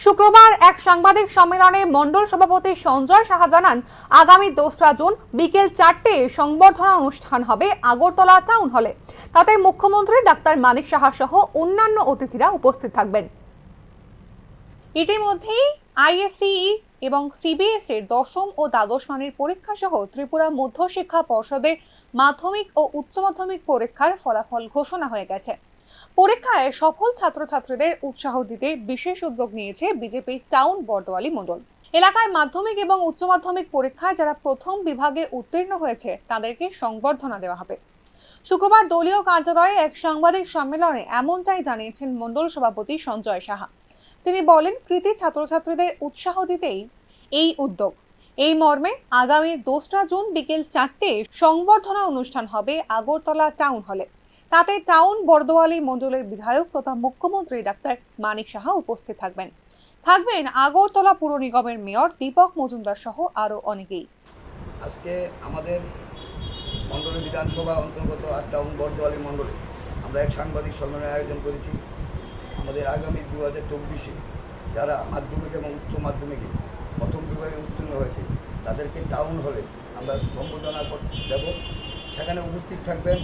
শুক্রবার এক সাংবাদিক সম্মেলনে মণ্ডল সভাপতি সঞ্জয় সাহা জানান, আগামী 2রা জুন বিকেল 4টায় সংবর্ধনা অনুষ্ঠান হবে আগরতলা টাউন হলে। তাতে মুখ্যমন্ত্রী ডাক্তার মানিক সাহা সহ অন্যান্য অতিথিরা উপস্থিত থাকবেন। ইতিমধ্যেই আইএসসিই এবং সিবিএসই এর 10ম ও দ্বাদশ মানের পরীক্ষা সহ ত্রিপুরা মধ্যশিক্ষা পর্ষদের মাধ্যমিক ও উচ্চ মাধ্যমিক পরীক্ষার ফলাফল ঘোষণা হয়ে গেছে। পরীক্ষায় সফল ছাত্রছাত্রীদের উৎসাহ দিতে বিশেষ উদ্যোগ নিয়েছে বিজেপির টাউন বরদোয়ালি মণ্ডল। এলাকায় মাধ্যমিক এবং উচ্চ মাধ্যমিক পরীক্ষায় যারা প্রথম বিভাগে উত্তীর্ণ হয়েছে তাদেরকে সংবর্ধনা দেওয়া হবে। শুক্রবার দলীয় কার্যালয়ে এক সাংবাদিক সম্মেলনে এমনটাই জানিয়েছেন মণ্ডল সভাপতি সঞ্জয় সাহা। তিনি বলেন, কৃতী ছাত্রছাত্রীদের উৎসাহ দিতেই এই উদ্যোগ। এই মর্মে আগামী 2রা জুন বিকেল 4টায় সংবর্ধনা অনুষ্ঠান হবে আগরতলা টাউন হলে। তাতে টাউন বরদোয়ালি মণ্ডলের বিধায়ক তথা মুখ্যমন্ত্রী ডাক্তার মানিক সাহা উপস্থিত থাকবেন। থাকবেন আগরতলা পুর নিগমের মেয়র দীপক মজুমদার সহ আরও অনেকেই। আজকে আমাদের মণ্ডলী বিধানসভা অন্তর্গত 8 টাউন বর্দোয়ালি মণ্ডলে আমরা এক সাংবাদিক সম্মেলনের আয়োজন করেছি। আমাদের আগামী 2024-এ যারা মাধ্যমিক এবং উচ্চ মাধ্যমিকে প্রথম বিভাগে উত্তীর্ণ হয়েছে তাদেরকে টাউন হলে আমরা সম্বোধনা দেব। সেখানে উপস্থিত থাকবেন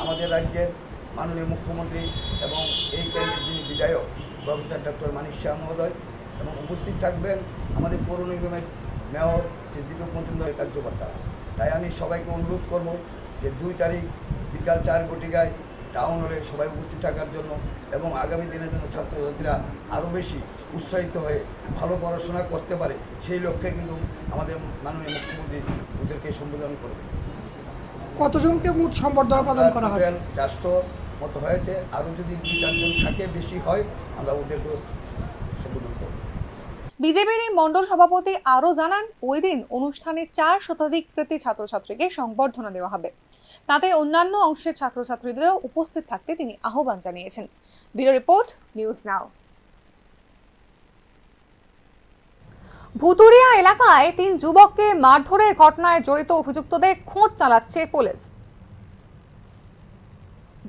আমাদের রাজ্যের মাননীয় মুখ্যমন্ত্রী এবং এই কেন্দ্রের যিনি বিধায়ক প্রফেসর ডক্টর মানিক শাহ মহোদয়, এবং উপস্থিত থাকবেন আমাদের পৌর নিগমের মেয়র শ্রী দীপক মজুমদারের কার্যকর্তারা। তাই আমি সবাইকে অনুরোধ করব যে 2 তারিখ বিকাল 4 ঘটিকায় টাউন হলে সবাই উপস্থিত থাকার জন্য, এবং আগামী দিনের জন্য ছাত্রছাত্রীরা আরও বেশি উৎসাহিত হয়ে ভালো পড়াশোনা করতে পারে সেই লক্ষ্যে কিন্তু আমাদের মাননীয় মুখ্যমন্ত্রী ওদেরকে সম্বোধন করবে। কতজনকে মোট সম্বর্ধনা প্রদান করা হয়? 400 মতো হয়েছে, আরও যদি 2-4 জন থাকে বেশি হয় আমরা ওদেরকে সম্বোধন করব। বিজেপির এই মণ্ডল সভাপতি আরও জানান, ওই দিন অনুষ্ঠানে 4 শতাধিক কৃতী ছাত্রছাত্রীকে সংবর্ধনা দেওয়া হবে। তাতে অন্যান্য অংশের ছাত্রছাত্রীদেরও উপস্থিত থাকতে তিনি আহ্বান জানিয়েছেন। Bureau report, news now. Bhuturia এলাকায় 3 যুবককে মারধরের ঘটনায় জড়িত অভিযুক্তদের খোঁজ চালাচ্ছে পুলিশ।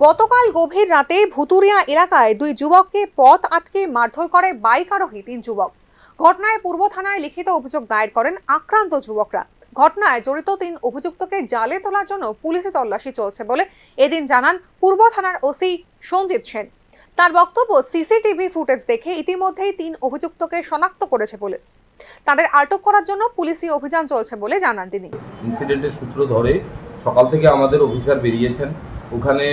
গতকাল গভীর রাতে ভুতুরিয়া এলাকায় 2 যুবককে পথ আটকে মারধর করে বাইক আরোহী 3 যুবক। ঘটনায় পূর্ব থানায় লিখিত অভিযোগ দায়ের করেন আক্রান্ত যুবকরা। ঘটনায় জড়িত 3 অভিযুক্তকে জালে তোলার জন্য পুলিশি তল্লাশি চলছে বলে এদিন জানান পূর্ব থানার ওসি সঞ্জিত সেন। তার বক্তব্য, সিসিটিভি ফুটেজ দেখে ইতিমধ্যেই 3 অভিযুক্তকে শনাক্ত করেছে পুলিশ। তাদের আটক করার জন্য পুলিশি অভিযান চলছে বলে জানান তিনি। ইনসিডেন্টের সূত্র ধরে সকাল থেকে আমাদের অফিসার বেরিয়েছেন, ওখানে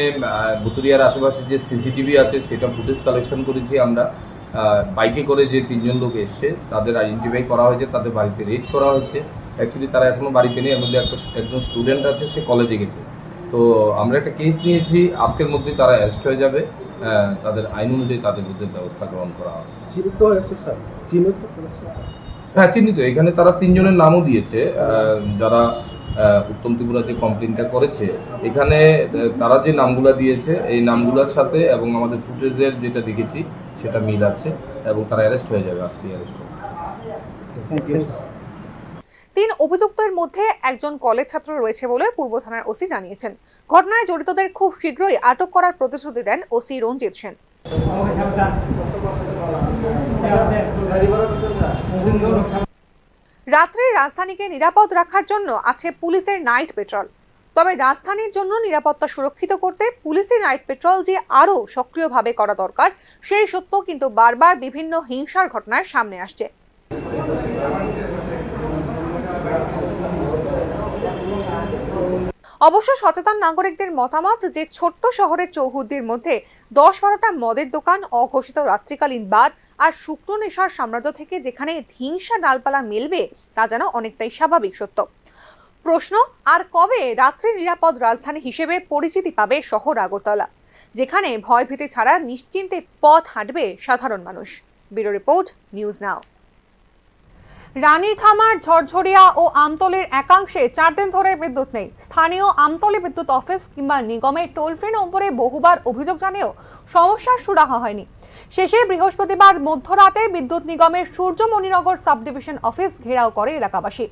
ভুতুরিয়ার আশেপাশে যে সিসিটিভি আছে সেটা ফুটেজ কালেকশন করেছি আমরা। বাইকে করে যে 3 জন লোক এসছে তাদের আইডেন্টিফাই করা হয়েছে, তাদের বাড়িতে রেড করা হয়েছে। অ্যাকচুয়ালি তারা এখনও বাড়িতে নেই, এর মধ্যে একজন স্টুডেন্ট আছে, সে কলেজে গেছে। তো আমরা একটা কেস নিয়েছি, আজকের মধ্যেই তারা অ্যারেস্ট হয়ে যাবে। তাদের আইন অনুযায়ী তাদের বিরুদ্ধে ব্যবস্থা গ্রহণ করা হবে। চিহ্নিত হয়েছে স্যার? চিহ্নিত করেছে? হ্যাঁ, চিহ্নিত। এখানে তারা 3 জনের নামও দিয়েছে, যারা উত্তম ত্রিপুরা যে কমপ্লেনটা করেছে। এখানে তারা যে নামগুলা দিয়েছে এই নামগুলোর সাথে এবং আমাদের ফুটেজের যেটা দেখেছি সেটা মিল আছে, এবং তারা অ্যারেস্ট হয়ে যাবে, আজকে অ্যারেস্ট হবে। 3 অভিযুক্তের মধ্যে একজন কলেজ ছাত্র রয়েছে বলে পূর্ব থানার ওসি জানিয়েছেন। ঘটনায় জড়িতদের খুব শীঘ্রই আটক করার প্রতিশ্রুতি দেন ওসি রঞ্জিত সেন। রাত্রে রাজধানীকে নিরাপদ রাখার জন্য আছে পুলিশের নাইট পেট্রোল। তবে রাজধানীর জন্য নিরাপত্তা সুরক্ষিত করতে পুলিশের নাইট পেট্রোল যে আরও সক্রিয়ভাবে করা দরকার সেই সত্য কিন্তু বারবার বিভিন্ন হিংসার ঘটনায় সামনে আসছে। অবশ্য সচেতন নাগরিকদের মতামত যে ছোট্ট শহরের চৌহদ্দির মধ্যে 10-12টা মদের দোকান, অঘোষিত রাত্রিকালীন বার আর শুকনো নেশার সাম্রাজ্য থেকে যেখানে হিংসা ডালপালা মিলবে তা যেন অনেকটাই স্বাভাবিক সত্য। প্রশ্ন, আর কবে রাত্রি নিরাপদ রাজধানী হিসেবে পরিচিতি পাবে শহর আগরতলা, যেখানে ভয়ভীতি ছাড়া নিশ্চিন্তে পথ হাঁটবে সাধারণ মানুষ? ব্যুরো রিপোর্ট, নিউজ নাও। রানীর খামার, ঝরঝরিয়া ও আমতলীর একাংশে 4 দিন ধরে বিদ্যুৎ নেই। স্থানীয় আমতলী বিদ্যুৎ অফিস কিংবা নিগমের টোল ফ্রি নম্বরে বহুবার অভিযোগ জানিয়েও সমস্যার সুরাহা হয়নি। শেষে বৃহস্পতিবার মধ্যরাতে বিদ্যুৎ নিগমের সূর্যমণিনগর সাব ডিভিশন অফিস ঘেরাও করে এলাকাবাসী।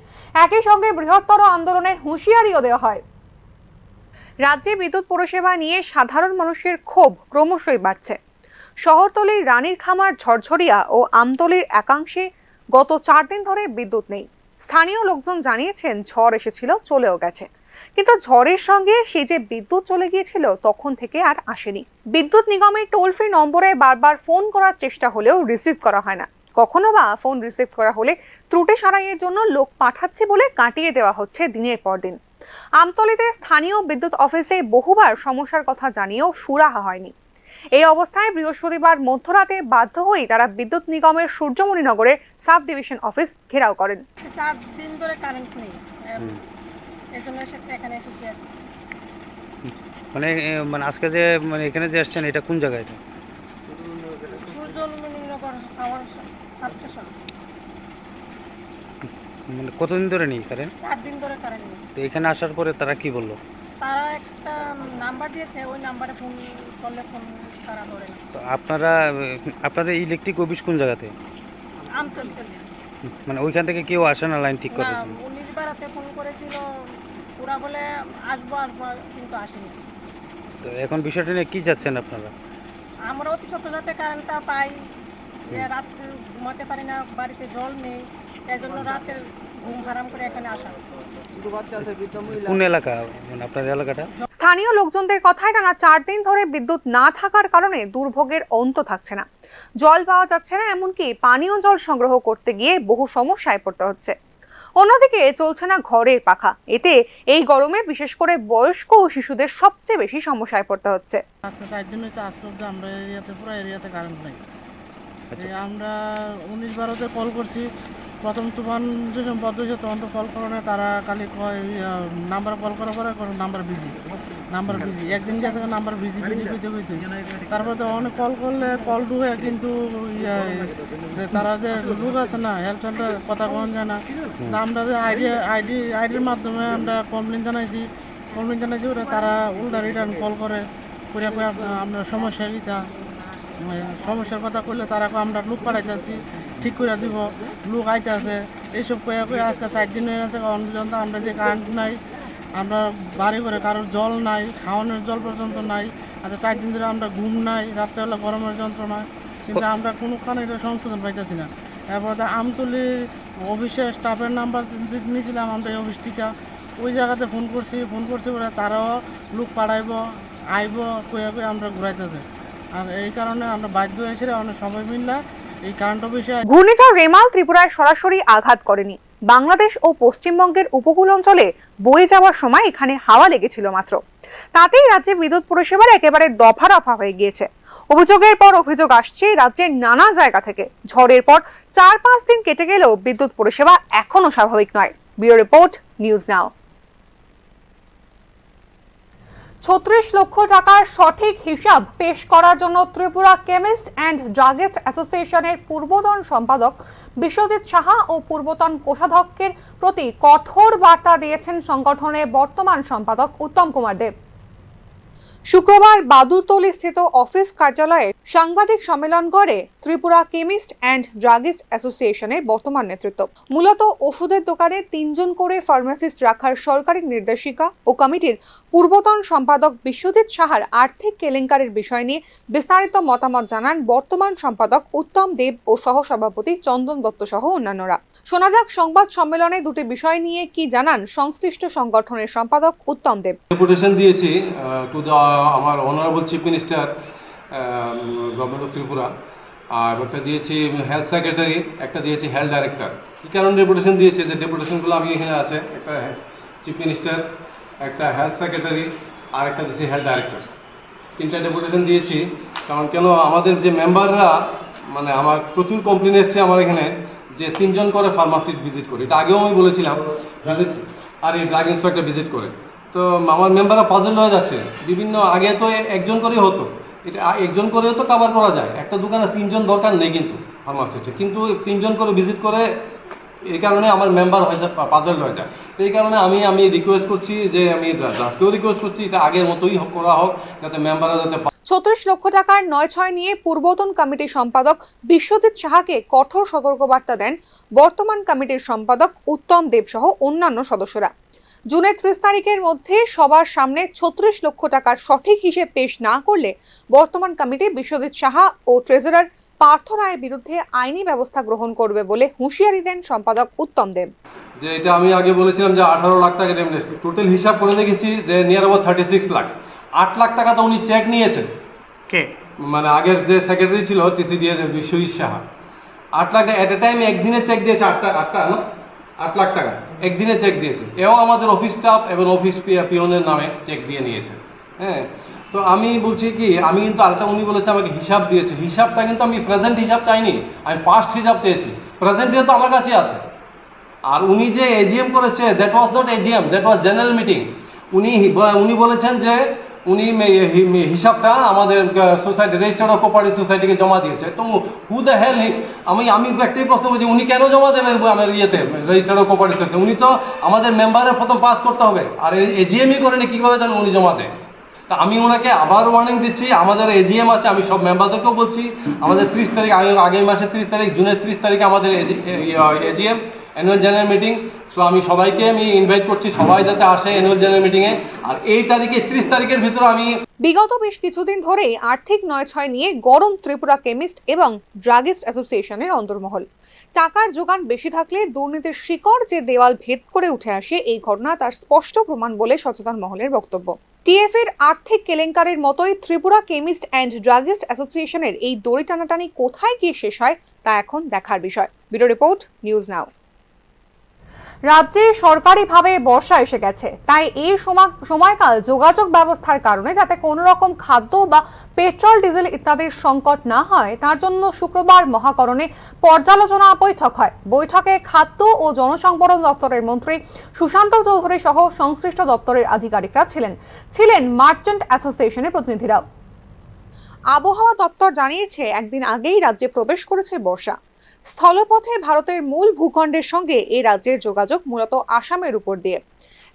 একই সঙ্গে বৃহত্তর আন্দোলনের হুঁশিয়ারিও দেওয়া হয়। রাজ্যে বিদ্যুৎ পরিষেবা নিয়ে সাধারণ মানুষের ক্ষোভ ক্রমশই বাড়ছে। শহরতলির রানীর খামার, ঝরঝরিয়া ও আমতলীর একাংশে গত 4 দিন ধরে বিদ্যুৎ নেই। স্থানীয় লোকজন জানিয়েছেন ঝড় এসেছিল, চলেও গেছে, কিন্তু ঝড়ের সঙ্গে সেই যে বিদ্যুৎ চলে গিয়েছিল তখন থেকে আর আসেনি। বিদ্যুৎ নিগমের টোল ফ্রি নম্বরে বারবার ফোন করার চেষ্টা হলেও রিসিভ করা হয় না। কখনো বা ফোন রিসিভ করা হলে ত্রুটি সারাইয়ের জন্য লোক পাঠাচ্ছে বলে কাটিয়ে দেওয়া হচ্ছে দিনের পর দিন। আমতলীতে স্থানীয় বিদ্যুৎ অফিসে বহুবার সমস্যার কথা জানিয়েও সুরাহা হয়নি। এই অবস্থায় বৃহস্পতিবার মধ্যরাতে বাধ্য হয়ে তারা বিদ্যুৎ নিগমের সূর্যমণিনগরের সাব ডিভিশন অফিস ঘেরাও করেন। 4 দিন ধরে কারেন্ট নেই, এজন্য এখানে এসেছি। মানে আজকে যে এখানে যে আসছেন, এটা কোন জায়গায়? সূর্যমণিনগর পাওয়ার সাবস্টেশন। মানে কতদিন ধরে নেই কারেন্ট? 4 দিন ধরে কারেন্ট নেই। তো এখানে আসার পরে তারা কি বললো? তারা একটা নাম্বার দিয়েছে, ওই নাম্বারে ফোন করলে ফোন তারা ধরে না। তো আপনাদের ইলেকট্রিক অফিস কোন জায়গাতে? আমতলী। মানে ওইখান থেকে কেউ আসে না লাইন ঠিক না, করার 19 বারাতে ফোন করেছিল, ওরা বলে আসবো কিন্তু আসেনি। তো এখন বিষয়টা নিয়ে কি যাচ্ছেন আপনারা? আমরা অতি সত্য যাতে কারেন্টটা পাই, যে রাত্রে ঘুমাতে পারি না, বাড়িতে জল নেই, এই জন্য রাতে ঘুম হারাম করে এখানে আসা। কোন এলাকা মানে আপনাদের এলাকাটা? স্থানীয় লোকজনদের কথায় টানা 4 দিন ধরে বিদ্যুৎ না থাকার কারণে দুর্ভোগের অন্ত থাকছে না। জল পাওয়া যাচ্ছে না, এমনকি পানীয় জল সংগ্রহ করতে গিয়ে বহু সমস্যায় পড়তে হচ্ছে। অন্যদিকে চলছে না ঘরের পাখা, এতে এই গরমে বিশেষ করে বয়স্ক ও শিশুদের সবচেয়ে বেশি সমস্যায় পড়তে হচ্ছে। তার জন্য আমরা এরিয়াতে পুরো এরিয়াতে কারেন্ট নেই। আমরা 19 বারোতে কল করছি, প্রথম তুফান যখন বদ্ধ হয়েছে তখন তো কল করে না, তারা খালি নাম্বার কল করার পরে নাম্বার বিজি একদিন গেছে নাম্বার বিজি তারপরে তো অনেক কল করলে কল ঢুকে, কিন্তু তারা যে লোক আছে না হেল্প সেন্টার কথা কখন যায় না। আমরা যে আইডির মাধ্যমে আমরা কমপ্লেন জানাইছি ওরা তারা উল্টা রিটার্ন কল করে আমরা সমস্যার কথা করলে তারা আমরা লোক পাঠাইতেছি, ঠিক করে দিব, লোক আইতেছে, এইসব কয়ে আজকে 4 দিন হয়ে গেছে। পর্যন্ত আমরা যে কারেন্ট নাই, আমরা বাড়ি করে কারোর জল নাই, খাওয়ানোর জল পর্যন্ত নাই। আচ্ছা 4 দিন ধরে আমরা ঘুম নাই, রাত্রেবেলা গরমের যন্ত্রণা, কিন্তু আমরা কোনো কারণে এটা সংশোধন পাইতেছি না। এরপরে আমতলী অফিসের স্টাফের নাম্বার নিয়েছিলাম আমরা এই অফিস থেকে, ওই জায়গাতে ফোন করছি ওরা তারাও লোক পাঠাইব আইব কয়ে আমরা ঘুরাইতেছে। আর এই কারণে আমরা বাধ্য হয়েছি অনেক সময় মিললে এই কারেন্ট অফিসে। ঘূর্ণিঝড় রেমাল ত্রিপুরায় সরাসরি আঘাত করেনি। বাংলাদেশ ও পশ্চিমবঙ্গের উপকূল অঞ্চলে বয়ে যাওয়ার সময় এখানে হাওয়া লেগেছিল মাত্র, তাতেই রাজ্যে বিদ্যুৎ পরিষেবার একেবারে দফা হয়ে গিয়েছে। অভিযোগের পর অভিযোগ আসছে রাজ্যের নানা জায়গা থেকে। ঝড়ের পর 4-5 দিন কেটে গেলেও বিদ্যুৎ পরিষেবা এখনো স্বাভাবিক নয়। ব্যুরো রিপোর্ট, নিউজ নাও। 36 লক্ষ টাকার সঠিক হিসাব পেশ করার জন্য ত্রিপুরা কেমিস্ট অ্যান্ড ড্রাগিস্ট অ্যাসোসিয়েশনের পূর্বতন সম্পাদক বিশ্বজিৎ সাহা ও পূর্বতন কোষাধ্যক্ষের প্রতি কঠোর বার্তা দিয়েছেন সংগঠনের বর্তমান সম্পাদক উত্তম কুমার দেব। শুক্রবার বাদুরতলী স্থিত অফিস কার্যালয়ে সাংবাদিক সম্মেলন করে ত্রিপুরা কেমিস্ট অ্যান্ড ড্রাগিস্ট অ্যাসোসিয়েশনের বর্তমান নেতৃত্ব। মূলত ওষুধের দোকানে 3 জন করে ফার্মাসিস্ট রাখার সরকারি নির্দেশিকা ও কমিটির পূর্বতন সম্পাদক বিশ্বজিৎ সাহার আর্থিক কেলেঙ্কারির বিষয় নিয়ে বিস্তারিত মতামত জানান বর্তমান সম্পাদক উত্তম দেব ও সহসভাপতি চন্দন দত্ত সহ অন্যান্যরা। শোনা যাক সংবাদ সম্মেলনে দুটি বিষয় নিয়ে কি জানান সংশ্লিষ্ট সংগঠনের সম্পাদক উত্তম দেব। ডেপুটেশন দিয়েছি টু দ্য আমার honourable chief minister government of Tripura, আর একটা দিয়েছি হেলথ সেক্রেটারি, একটা দিয়েছি হেলথ ডাইরেক্টর। কী কারণে ডেপুটেশন দিয়েছি, যে ডেপুটেশনগুলো আমি এখানে আছে, একটা চিফ মিনিস্টার, একটা হেলথ সেক্রেটারি, আর একটা দিয়েছি হেলথ ডাইরেক্টর। 3টা ডেপুটেশন দিয়েছি। কারণ কেন আমাদের যে মেম্বাররা, মানে আমার প্রচুর কমপ্লেন এসছে আমার এখানে যে 3 জন করে ফার্মাসিস্ট ভিজিট করে, এটা আগেও আমি বলেছিলাম, আর এই ড্রাগ ইন্সপেক্টর ভিজিট করে। তো আমার মেম্বাররা পাজল হয়ে যাচ্ছে। বিভিন্ন আগে তো 1 জন করেই হতো, এটা 1 জন করেও তো কভার করা যায়, একটা দোকানে 3 জন দরকার নেই কিন্তু ফার্মাসিস্টে, কিন্তু 3 জন করে ভিজিট করে, এই কারণে আমার মেম্বার হয়ে যায়, পাজল হয়ে যায়। তো এই কারণে আমি রিকোয়েস্ট করছি, যে আমি ড্রাফটেও রিকোয়েস্ট করছি এটা আগের মতোই করা হোক, যাতে মেম্বাররা যাতে 36 লক্ষ টাকার 9-6 নিয়ে পূর্বতন কমিটির সম্পাদক বিশ্বজিৎ সাহাকে কঠোর সতর্কবার্তা দেন বর্তমান কমিটির সম্পাদক উত্তম দেব সহ অন্যান্য সদস্যরা। জুনের 30 তারিখের মধ্যে সবার সামনে 36 লক্ষ টাকার সঠিক হিসেব পেশ না করলে বর্তমান কমিটি বিশ্বজিৎ সাহা ও ট্রেজারার পার্থ রায়ের বিরুদ্ধে আইনি ব্যবস্থা গ্রহণ করবে বলে হুঁশিয়ারি দেন সম্পাদক উত্তম দেব। যে এটা আমি আগে বলেছিলাম যে 18 লাখ টাকা ড্যামেজ, টোটাল হিসাব করে দেখেছি যে নিয়ার অ্যাবাউট 36 লাখ। 8 লাখ টাকা তো উনি চেক নিয়েছেন, কে মানে আগের যে সেক্রেটারি ছিল টিসিডিএ বিশ্বজিৎ সাহা। 8 লাখ টাকা এট এ টাইম একদিনে চেক দিয়েছে, 8 লাখ টাকা একদিনে চেক দিয়েছে। এও আমাদের অফিস স্টাফ এবং অফিস পিওনের নামে চেক দিয়ে নিয়েছে। হ্যাঁ, তো আমি বলছি কি, আমি কিন্তু আরেকটা, উনি বলেছে আমাকে হিসাব দিয়েছে, হিসাবটা কিন্তু আমি প্রেজেন্ট হিসাব চাইনি, আমি পাস্ট হিসাব চেয়েছি। প্রেজেন্ট তো আমার কাছে আছে। আর উনি যে এজিএম করেছে, that was not AGM, that was general meeting. উনি বলেছেন যে উনি হিসাবটা আমাদের সোসাইটি, রেজিস্টার্ড অফ কোঅপারেটিভ সোসাইটিকে জমা দিয়েছে। তো হু দ্য হেল, আমি একটাই প্রশ্ন করছি, উনি কেন জমা দেবেন আমার ইয়েতে, রেজিস্টার্ড অফ কোঅপারেটিভ সোসাইটি? উনি তো আমাদের মেম্বারের প্রথম পাস করতে হবে, আর এজিএমই করেনি, কীভাবে জানেন উনি জমা দেয়? তা আমি ওনাকে আবার ওয়ার্নিং দিচ্ছি, আমাদের এজিএম আছে, আমি সব মেম্বারদেরকেও বলছি, আমাদের 30 তারিখ আগামী মাসের 30 তারিখ জুনের 30 তারিখে আমাদের AGM annual general meeting. So আমি সবাইকে ইনভাইট করছি, সবাই যাতে আসে অ্যানুয়াল জেনারেল মিটিংয়ে। আর এই তারিখে 30 তারিখের ভিতরে আমি বিগত বেশ কিছুদিন ধরেই আর্থিক নয়ছয় নিয়ে গরম ত্রিপুরা কেমিস্ট এবং ড্রাগিস্ট অ্যাসোসিয়েশনের অন্তর্মহল। টাকার যোগান বেশি থাকলে দুর্নীতির শিকড় যে দেওয়াল ভেদ করে উঠে আসে, এই ঘটনা তার স্পষ্ট প্রমাণ বলে সচেতন মহলের বক্তব্য। টিএফ এর আর্থিক কেলেঙ্কারির মতোই ত্রিপুরা কেমিস্ট অ্যান্ড ড্রাগিস্ট অ্যাসোসিয়েশনের এই দড়ি টানাটানি কোথায় গিয়ে শেষ হয় তা এখন দেখার বিষয়। ব্যুরো রিপোর্ট, নিউজ নাও। রাজ্যে সরকারিভাবে বর্ষা এসে গেছে, তাই এই সময়কাল যোগাযোগ ব্যবস্থার কারণে যাতে কোনো রকম খাদ্য বা পেট্রোল ডিজেল ইত্যাদির সংকট না হয় তার জন্য শুক্রবার মহাকরণে পর্যালোচনা বৈঠক হয়। বৈঠকে খাদ্য ও জনসংবরণ দপ্তরের মন্ত্রী সুশান্ত চৌধুরী সহ সংশ্লিষ্ট দপ্তরের আধিকারিকরা ছিলেন মার্চেন্ট অ্যাসোসিয়েশনের প্রতিনিধিরাও। আবহাওয়া দপ্তর জানিয়েছে, একদিন আগেই রাজ্যে প্রবেশ করেছে বর্ষা। স্থলপথে ভারতের মূল ভূখণ্ডের সঙ্গে এই রাজ্যের যোগাযোগ মূলত আসামের উপর দিয়ে,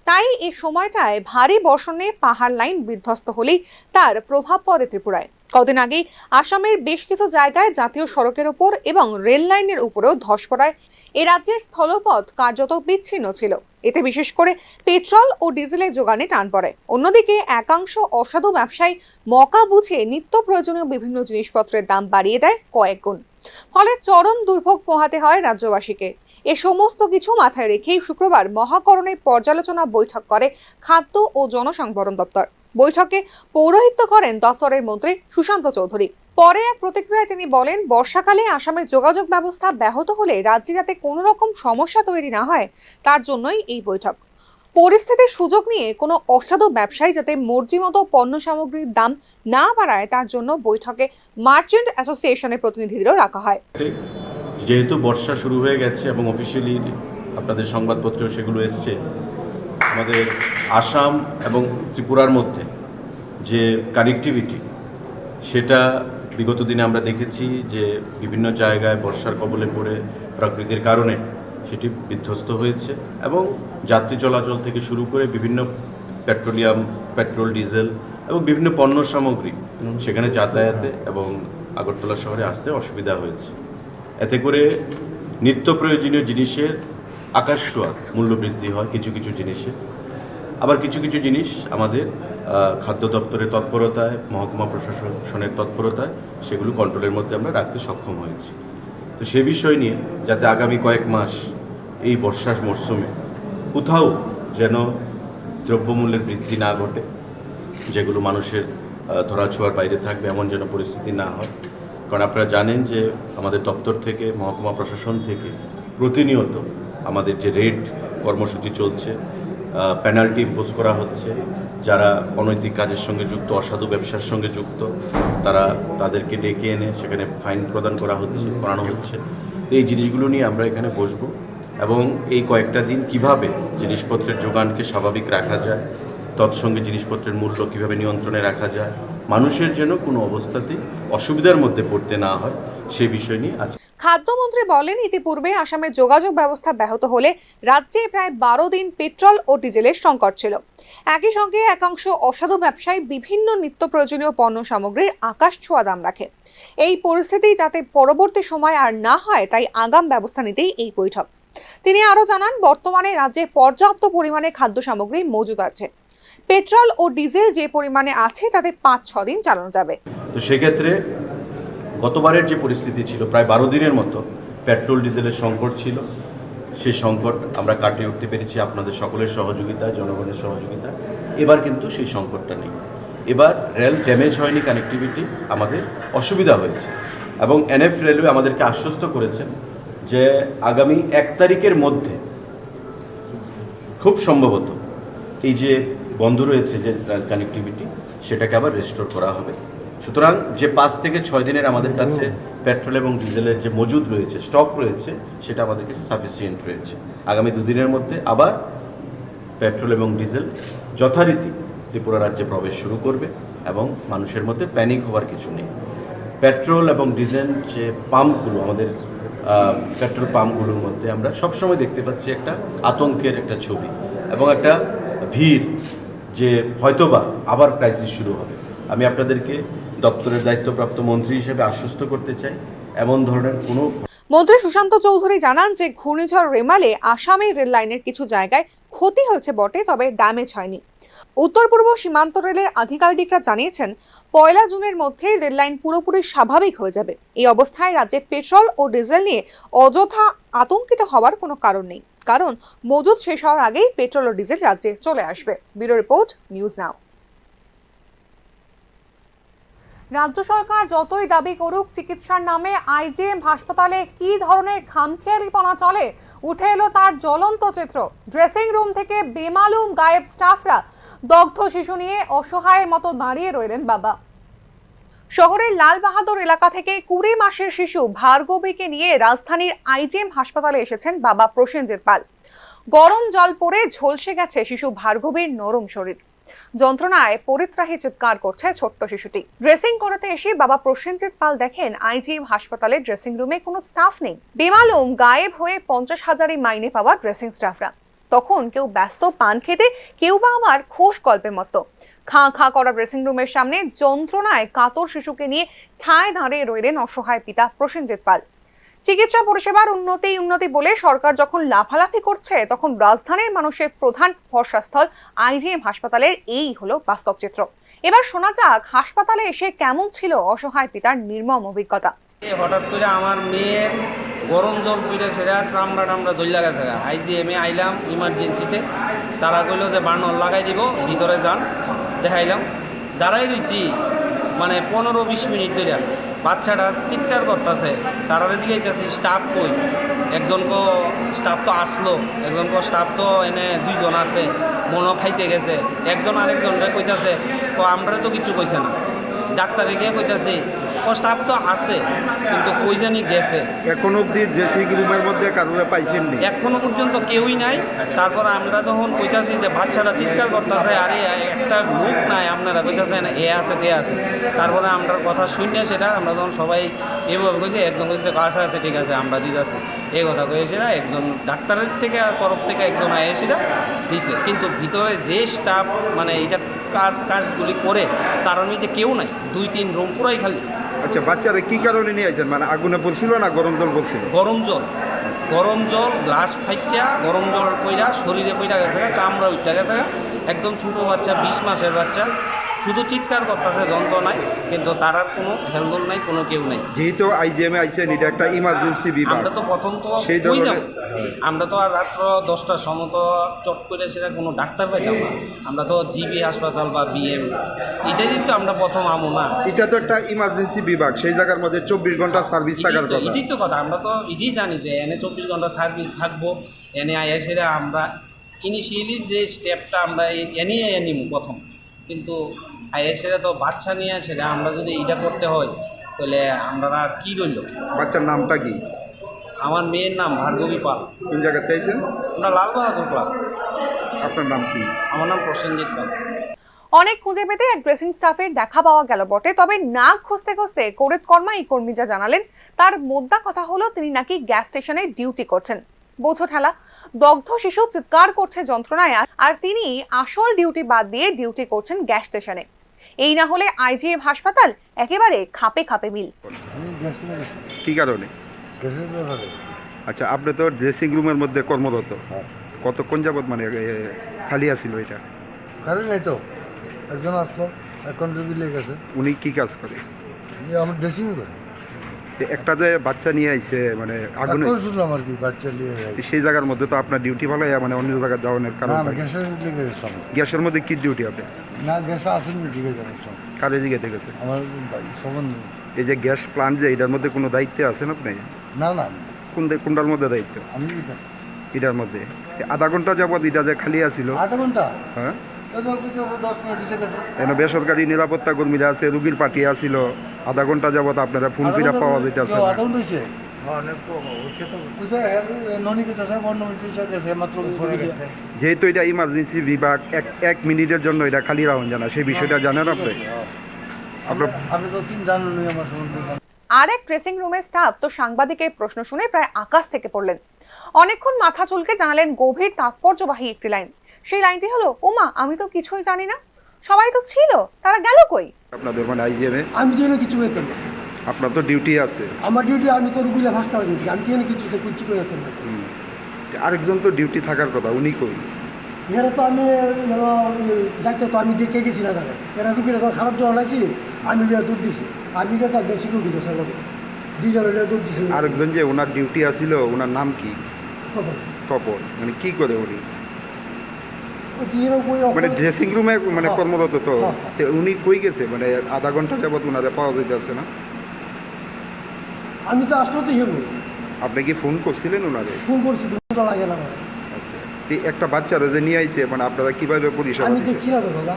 তাই এই সময়টায় ভারী বর্ষণে পাহাড় লাইন বিধ্বস্ত হলেই তার প্রভাব পড়ে ত্রিপুরায়। কদিন আগেই আসামের বেশ কিছু জায়গায় জাতীয় সড়কের উপর এবং রেল লাইনের উপরেও ধস পড়ায় এ রাজ্যের স্থলপথ কার্যত বিচ্ছিন্ন ছিল। এতে বিশেষ করে পেট্রোল ও ডিজেলের যোগানে টান পড়ে। অন্যদিকে একাংশ অসাধু ব্যবসায়ী মকা বুঝে নিত্য প্রয়োজনীয় বিভিন্ন জিনিসপত্রের দাম বাড়িয়ে দেয় কয়েক গুণ, ফলে চরম দুর্ভোগ পোহাতে হয় রাজ্যবাসীকে। এ সমস্ত কিছু মাথায় রেখেই শুক্রবার মহাকরণে পর্যালোচনা বৈঠক করে খাদ্য ও জনসংবরণ দপ্তর। বৈঠকে পৌরোহিত্য করেন দপ্তরের মন্ত্রী সুশান্ত চৌধুরী। পরে এক প্রতিক্রিয়ায় তিনি বলেন, বর্ষাকালে আসামের যোগাযোগ ব্যবস্থা ব্যাহত হলে রাজ্যে যাতে কোনো রকম সমস্যা তৈরি না হয় তার জন্যই এই বৈঠক। পরিস্থিতির সুযোগ নিয়ে কোনো অসাধু ব্যবসায়ী যাতে মর্জি মতো পণ্য সামগ্রীর দাম না বাড়ায় তার জন্য বৈঠকে মার্চেন্ট অ্যাসোসিয়েশনের প্রতিনিধিদেরও রাখা হয়। যেহেতু বর্ষা শুরু হয়ে গেছে এবং অফিসিয়ালি আপনাদের সংবাদপত্রেও সেগুলো এসছে, আমাদের আসাম এবং ত্রিপুরার মধ্যে যে কানেক্টিভিটি সেটা বিগত দিনে আমরা দেখেছি যে বিভিন্ন জায়গায় বর্ষার কবলে পড়ে প্রকৃতির কারণে সেটি বিধ্বস্ত হয়েছে এবং যাত্রী চলাচল থেকে শুরু করে বিভিন্ন পেট্রোল ডিজেল এবং বিভিন্ন পণ্য সামগ্রী সেখানে যাতায়াতে এবং আগরতলা শহরে আসতে অসুবিধা হয়েছে। এতে করে নিত্য প্রয়োজনীয় জিনিসের আকাশছোঁয়া মূল্যবৃদ্ধি হয় কিছু কিছু জিনিসে, আবার কিছু কিছু জিনিস আমাদের খাদ্য দপ্তরের তৎপরতায়, মহকুমা প্রশাসনের তৎপরতায় সেগুলো কন্ট্রোলের মধ্যে আমরা রাখতে সক্ষম হয়েছি। তো সে বিষয় নিয়ে যাতে আগামী কয়েক মাস এই বর্ষার মরশুমে কোথাও যেন দ্রব্যমূল্যের বৃদ্ধি না ঘটে, যেগুলো মানুষের ধরাছোঁয়ার বাইরে থাকবে এমন যেন পরিস্থিতি না হয়। কারণ আপনারা জানেন যে আমাদের দপ্তর থেকে, মহকুমা প্রশাসন থেকে প্রতিনিয়ত আমাদের যে রেড কর্মসূচি চলছে, পেনাল্টি ইম্পোজ করা হচ্ছে, যারা অনৈতিক কাজের সঙ্গে যুক্ত, অসাধু ব্যবসার সঙ্গে যুক্ত তাদেরকে ডেকে এনে সেখানে ফাইন প্রদান করানো হচ্ছে। এই জিনিসগুলো নিয়ে আমরা এখানে বসবো এবং এই কয়েকটা দিন কিভাবে জিনিসপত্রের যোগানকে স্বাভাবিক রাখা যায়, তৎসঙ্গে জিনিসপত্রের মূল্য কিভাবে নিয়ন্ত্রণে রাখা যায়, মানুষের যেন কোনো অবস্থাতেই অসুবিধার মধ্যে পড়তে না হয় সেই বিষয় নিয়ে আছে। খাদ্যমন্ত্রী বলেন, ইতিপূর্বে আসামের যোগাযোগ ব্যবস্থা ব্যাহত হলে রাজ্যে প্রায় 12 দিন পেট্রোল ও ডিজেলের সংকট ছিল। একই সঙ্গে একাংশ অসাধু ব্যবসায়ী বিভিন্ন নিত্য প্রয়োজনীয় পণ্য সামগ্রীর আকাশছোঁয়া দাম রাখে। এই পরিস্থিতি যাতে পরবর্তী সময় আর না হয় তাই আগাম ব্যবস্থা নিতেই এই বৈঠক। তিনি আরও জানান, বর্তমানে রাজ্যে পর্যাপ্ত পরিমাণে খাদ্য সামগ্রী মজুদ আছে। পেট্রোল ও ডিজেল যে পরিমাণে আছে তাতে 5-6 দিন চালানো যাবে। তো সেক্ষেত্রে গতবারের যে পরিস্থিতি ছিল, প্রায় 12 দিনের মতো পেট্রোল ডিজেলের সংকট ছিল, সেই সংকট আমরা কাটিয়ে উঠতে পেরেছি আপনাদের সকলের সহযোগিতায়, জনগণের সহযোগিতায়। এবার কিন্তু সেই সংকটটা নেই। এবার রেল ড্যামেজ হয়নি, কানেক্টিভিটি আমাদের অসুবিধা হয়েছে এবং এনএফ রেলওয়ে আমাদেরকে আশ্বস্ত করেছেন যে আগামী 1 তারিখের মধ্যে খুব সম্ভবত এই যে বন্ধ রয়েছে যে কানেক্টিভিটি সেটাকে আবার রেস্টোর করা হবে। সুতরাং যে 5 থেকে 6 দিনের আমাদের কাছে পেট্রোল এবং ডিজেলের যে মজুদ রয়েছে, স্টক রয়েছে, সেটা আমাদের কাছে সাফিসিয়েন্ট রয়েছে। আগামী 2 দিনের মধ্যে আবার পেট্রোল এবং ডিজেল যথারীতি ত্রিপুরা রাজ্যে প্রবেশ শুরু করবে এবং মানুষের মধ্যে প্যানিক হওয়ার কিছু নেই। পেট্রোল এবং ডিজেল যে পাম্পগুলো, আমাদের পেট্রোল পাম্পগুলোর মধ্যে আমরা সবসময় দেখতে পাচ্ছি একটা আতঙ্কের একটা ছবি এবং একটা ভিড় যে হয়তোবা আবার ক্রাইসিস শুরু হবে। আমি আপনাদেরকে দপ্তরের দায়িত্বপ্রাপ্ত মন্ত্রী হিসেবে আশ্বস্ত করতে চাই, এমন ধরনের কোনো। মন্ত্রী সুশান্ত চৌধুরী জানান যে ঘূর্ণিঝড় রেমালে আসামের রেল লাইনের কিছু জায়গায় ক্ষতি হয়েছে বটে, তবে ড্যামেজ হয়নি। উত্তর পূর্ব সীমান্ত রেলের আধিকারিকরা জানিয়েছেন 1 জুনের মধ্যে রেল লাইন পুরোপুরি স্বাভাবিক হয়ে যাবে। এই অবস্থায় রাজ্যে পেট্রোল ও ডিজেল নিয়ে অযথা আতঙ্কিত হওয়ার কোনো কারণ নেই, কারণ মজুদ শেষ হওয়ার আগেই পেট্রোল ও ডিজেল রাজ্যে চলে আসবে। ব্যুরো রিপোর্ট, নিউজ নাও। রাজ্য সরকার যতই দাবি করুক চিকিৎসার নামে আইজিএম হাসপাতালে কি ধরনের খামখেয়ালিপনা চলে, উঠে এলো তার জ্বলন্ত চিত্র। ড্রেসিং রুম থেকে বেমালুম গায়েব স্টাফরা, দগ্ধ শিশু নিয়ে অসহায়ের মতো দাঁড়িয়ে রইলেন বাবা। শহরের লাল বাহাদুর এলাকা থেকে 20 মাসের শিশু ভার্গবীকে নিয়ে রাজধানীর আইজিএম হাসপাতালে এসেছেন বাবা প্রসেনজিৎ পাল। গরম জল পড়ে ঝলসে গেছে শিশু ভার্গবীর নরম শরীর। যন্ত্রণায় পরিত্রাহী চিৎকার করছে ছোট্ট শিশুটি। ড্রেসিং করাতে এসে বাবা প্রসেনজিৎ পাল দেখেন আইজিএম হাসপাতালের ড্রেসিং রুমে কোনো স্টাফ নেই। বেমালুম গায়েব হয়ে 50,000 মাইনে পাওয়া ড্রেসিং স্টাফরা। তখন কেউ ব্যস্ত পান খেতে, কেউ বা আবার খোশ গল্পের মতো। খাঁ খাঁ করা ড্রেসিং রুমের সামনে যন্ত্রণায় কাতর শিশুকে নিয়ে ঠায় দাঁড়িয়ে রইলেন অসহায় পিতা প্রসেনজিৎ পাল। চিকিৎসা পরিষেবার উন্নতি বলে সরকার যখন লাফালাফি করছে, তখন রাজধানীর মানুষের প্রধান ভরসাস্থল আইজিএম হাসপাতালের এই হলো বাস্তব চিত্র। এবার শোনা যাক হাসপাতালে এসে কেমন ছিল অসহায় পিতার নির্মম অভিজ্ঞতা। হঠাৎ করে আমার মেয়ের গরম জল পিঠে সেরা চামড়া টামড়া দইলা গেছে। আইজিএমে আইলাম ইমার্জেন্সিতে, তারা কইলো যে বার্নার লাগাই দিব, ভিতরে যান। দেখাইলাম, দাঁড়াই রয়েছি মানে 15-20 মিনিট ধরে। বাচ্চাটা চিৎকার করতেছে, তারা জিজ্ঞাসা স্টাফ কই। একজনকে স্টাফ তো আসলো, একজনকে স্টাফ তো এনে 2 জন আছে, মনও খাইতে গেছে। একজন আরেকজনরে কইতাছে তো আমরা তো কিছু কইছে না। ডাক্তারে গিয়ে কইতাছে ও স্টাফ তো আছে কিন্তু কই জানি গেছে। এখন অবধি ড্রেসিং রুমের মধ্যে কারোরে পাইছেন নি? এখনো পর্যন্ত কেউই নাই। তারপর আমরা যখন কইতাছি যে বাচ্চাটা চিৎকার করতেছে, আরে একটা লোক নাই, আপনারা কইতাছেন এ আছে তে আছে। তারপরে আমরা কথা শুনে সেটা আমরা যখন সবাই এভাবে কইছি, একজন কইছে কাছে আছে, ঠিক আছে আমরা দিতেছি, এই কথা কয়েছে না। একজন ডাক্তারের থেকে তরফ থেকে একজন আয়েছিরা দিছে, কিন্তু ভিতরে যে স্টাফ মানে এটা কাজগুলি করে তার মধ্যে কেউ নাই। 2-3 রুম পুরাই খালি। আচ্ছা, বাচ্চারা কি কারণে নিয়ে আসেন? মানে আগুনে পড়ছিল না গরম জল পড়ছিল? গরম জল গ্লাস ফাইটা গরম জল পইরা শরীরে পইরা গেছে, চামড়া উঠে গেছে। একদম ছোটো বাচ্চা, 20 মাসের বাচ্চা, শুধু চিৎকার করতেছে, যন্ত্রণায়, কিন্তু তার আর কোনো হেলদোল নাই, কোনো কেউ নাই। যেহেতু আইজিএমে আইসেন, এটা একটা ইমার্জেন্সি বিভাগ, আমরা তো প্রথম তো সেই আমরা তো আর রাত্র 10টার সময় তো চট করে সেটা কোনো ডাক্তার পাইতাম না। আমরা তো জিবি হাসপাতাল বা বিএম এটাই কিন্তু আমরা প্রথম আমো না। এটা তো একটা ইমার্জেন্সি বিভাগ, সেই জায়গার মধ্যে 24 ঘন্টা সার্ভিস থাকার কথা। এটাই তো কথা, আমরা তো এটাই জানি যে এনে 24 ঘন্টা সার্ভিস থাকবো। এনে আইএসেরা আমরা ইনিশিয়ালি যে স্টেপটা আমরা এনে নিব প্রথম, কিন্তু আইএসেরা তো বাচ্চা নিয়ে সেটা আমরা যদি এটা করতে হয় তাহলে আমরা আর কি রইল। বাচ্চার নামটা কি? আমার মেয়ের নাম ভার্গবী পাল। কোন জায়গাতে আইছেন? আমরা লাল বাহাদুর ক্লাব। আপনার নাম কি? আমার নাম প্রসেনজিৎ পাল। অনেক খুঁজে পেতে এক ড্রেসিং স্টাফের দেখা পাওয়া গেল বটে, তবে নাক খুঁজতে খুঁজতে করিতকর্মা এই কর্মী যা জানালেন তার মোদ্দা কথা হলো তিনি নাকি গ্যাস স্টেশনে ডিউটি করছেন। বোঝো ঠেলা, দগ্ধ শিশু চিৎকার করছে যন্ত্রণায়, আর তিনি আসল ডিউটি বাদ দিয়ে ডিউটি করছেন গ্যাস স্টেশনে। এই না হলে আইজিএম হাসপাতাল একেবারে খাপে খাপে মিল। কি কারণে? আচ্ছা, আপনি তো ড্রেসিং রুমের মধ্যে কর্মরত, কতক্ষণ যাবত মানে খালি আছিল? এটা খালি নাই তো, একজন আসলো, এখন রুগী লেগে গেছে। উনি কি কাজ করে? আমার ড্রেসিং করে। একটা যে বাচ্চা নিয়ে আইছে মানে আগুনে শুনলাম আর কি, বাচ্চা নিয়ে সেই জায়গার মধ্যে তো আপনার ডিউটি ভালো, মানে অন্য জায়গায় যাওয়ার কারণ গ্যাসের মধ্যে কি ডিউটি হবে? না, গ্যাস আসেনি, জিগে যাবেন কাজে জিগাতে গেছে আমার সম্বন্ধ। এই যে গ্যাস প্লান্ট যে এটার মধ্যে কোনো দায়িত্বে আছেন আপনি? না না, কোনটার মধ্যে দায়িত্ব? আমি এটার মধ্যে আধা ঘন্টা যাবত এটা যে খালি আছিল। আধা ঘন্টা? হ্যাঁ, 10 মিনিট এসে গেছে। এখানে বেসরকারি নিরাপত্তা কর্মীরা আছে, রুগীর পার্টি আসছিল, আধা ঘন্টা যাবত আপনারা ফোন ফিরা পাওয়া যাইতেছে। যেহেতু এটা ইমার্জেন্সি বিভাগ, 1 মিনিটের জন্য এটা খালি রাখুন জানা, সেই বিষয়টা জানেন আপনি? আরেক ড্রেসিং রুমের স্টাফ তো সাংবাদিকের প্রশ্ন শুনে প্রায় আকাশ থেকে পড়লেন। অনেকক্ষণ মাথা চুলকে জানালেন গভীর তাৎপর্যবাহী একটি লাইন। সেই লাইনটি হলো, ওমা আমি তো কিছুই জানি না, সবাই তো ছিল, তারা গেল কই? আপনাদের মানে আইজিএমে আমি যেন কিছু করতাম না। আপনার তো ডিউটি আছে। আমার ডিউটি, আমি তো রুগীরা হাসপাতালে গেছি, আমি যেন কিছু করে করতাম না। আরেকজন তো ডিউটি থাকার কথা, উনি কই? এরা তো আমি যাইতে তো আমি দেখে গেছি না তারা, এরা রুগীরা তো খারাপ জল আছি, আমি দুধ দিছি, আমি তো তার সিকিউরিটি গেছে, দুইজনের দুধ দিছি। আরেকজন যে ওনার ডিউটি আছিল, ওনার নাম কি? তপন। মানে কি করে উনি? মানে ড্রেসিং রুমে মানে কর্মরত তো, উনি কই গেছে? মানে আধা ঘন্টা যাবত ওনারে পাওয়া যাইতেছে না। আমি তো আসলে তো হিরো। আপনি কি ফোন করছিলেন ওনারে? ফোন করছি, লাগে না। আচ্ছা, একটা বাচ্চারা যে নিয়ে আইছে, মানে আপনারা কিভাবে পরিষেবা আমি দিচ্ছেন? দেখছি না তো দাদা।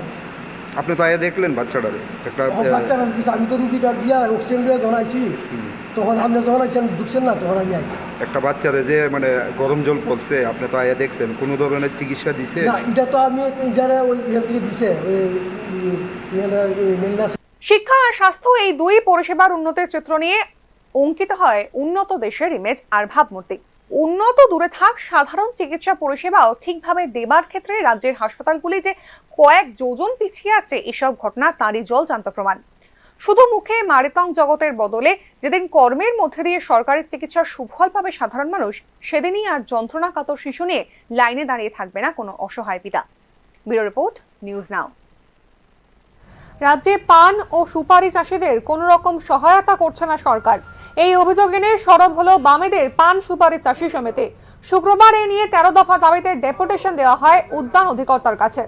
আপনি তো আয়া দেখলেন বাচ্চাটারে? একটা বাচ্চারা দিচ্ছে, আমি তো রুগীটা দিয়া অক্সিজেন দিয়ে জনাইছি, তখন আপনি যখন আইছেন ঢুকছেন না, তখন আমি আইছি। একটা বাচ্চারে যে মানে গরম জল পড়ছে, আপনি তো আয়া দেখছেন, কোনো ধরনের চিকিৎসা দিছে? না, এটা তো আমি এটারে ওই ইয়ে থেকে দিছে, শিক্ষা আর স্বাস্থ্য এই দুই পরিষেবার উন্নতির চিত্র নিয়ে অঙ্কিত হয় উন্নত দেশের ইমেজ আর ভাবমূর্তি। উন্নত দূরে থাক, সাধারণ চিকিৎসা পরিষেবাও ঠিকভাবে দেবার ক্ষেত্রে রাজ্যের হাসপাতালগুলি যে কয়েক যোজন পিছিয়ে আছে, এসব ঘটনা তারই জলজান্ত প্রমাণ। শুধু মুখে মারিতং জগতের বদলে যেদিন কর্মের মধ্যে দিয়ে সরকারি চিকিৎসার সুফল পাবে সাধারণ মানুষ, সেদিনই আর যন্ত্রণা কাতর শিশু নিয়ে লাইনে দাঁড়িয়ে থাকবে না কোনো অসহায় পিতা। ব্যুরো রিপোর্ট, নিউজ নাও। রাজ্যে পান ও সুপারি চাষিদের কোনো রকম সহায়তা করছে না সরকার। এই অভিযোগ এনে সরব হলো বামেদের পান সুপারি চাষী সমিতি। শুক্রবার এ নিয়ে 13 দফা দাবিতে ডেপুটেশন দেওয়া হয় উদ্যান অধিকর্তার কাছে।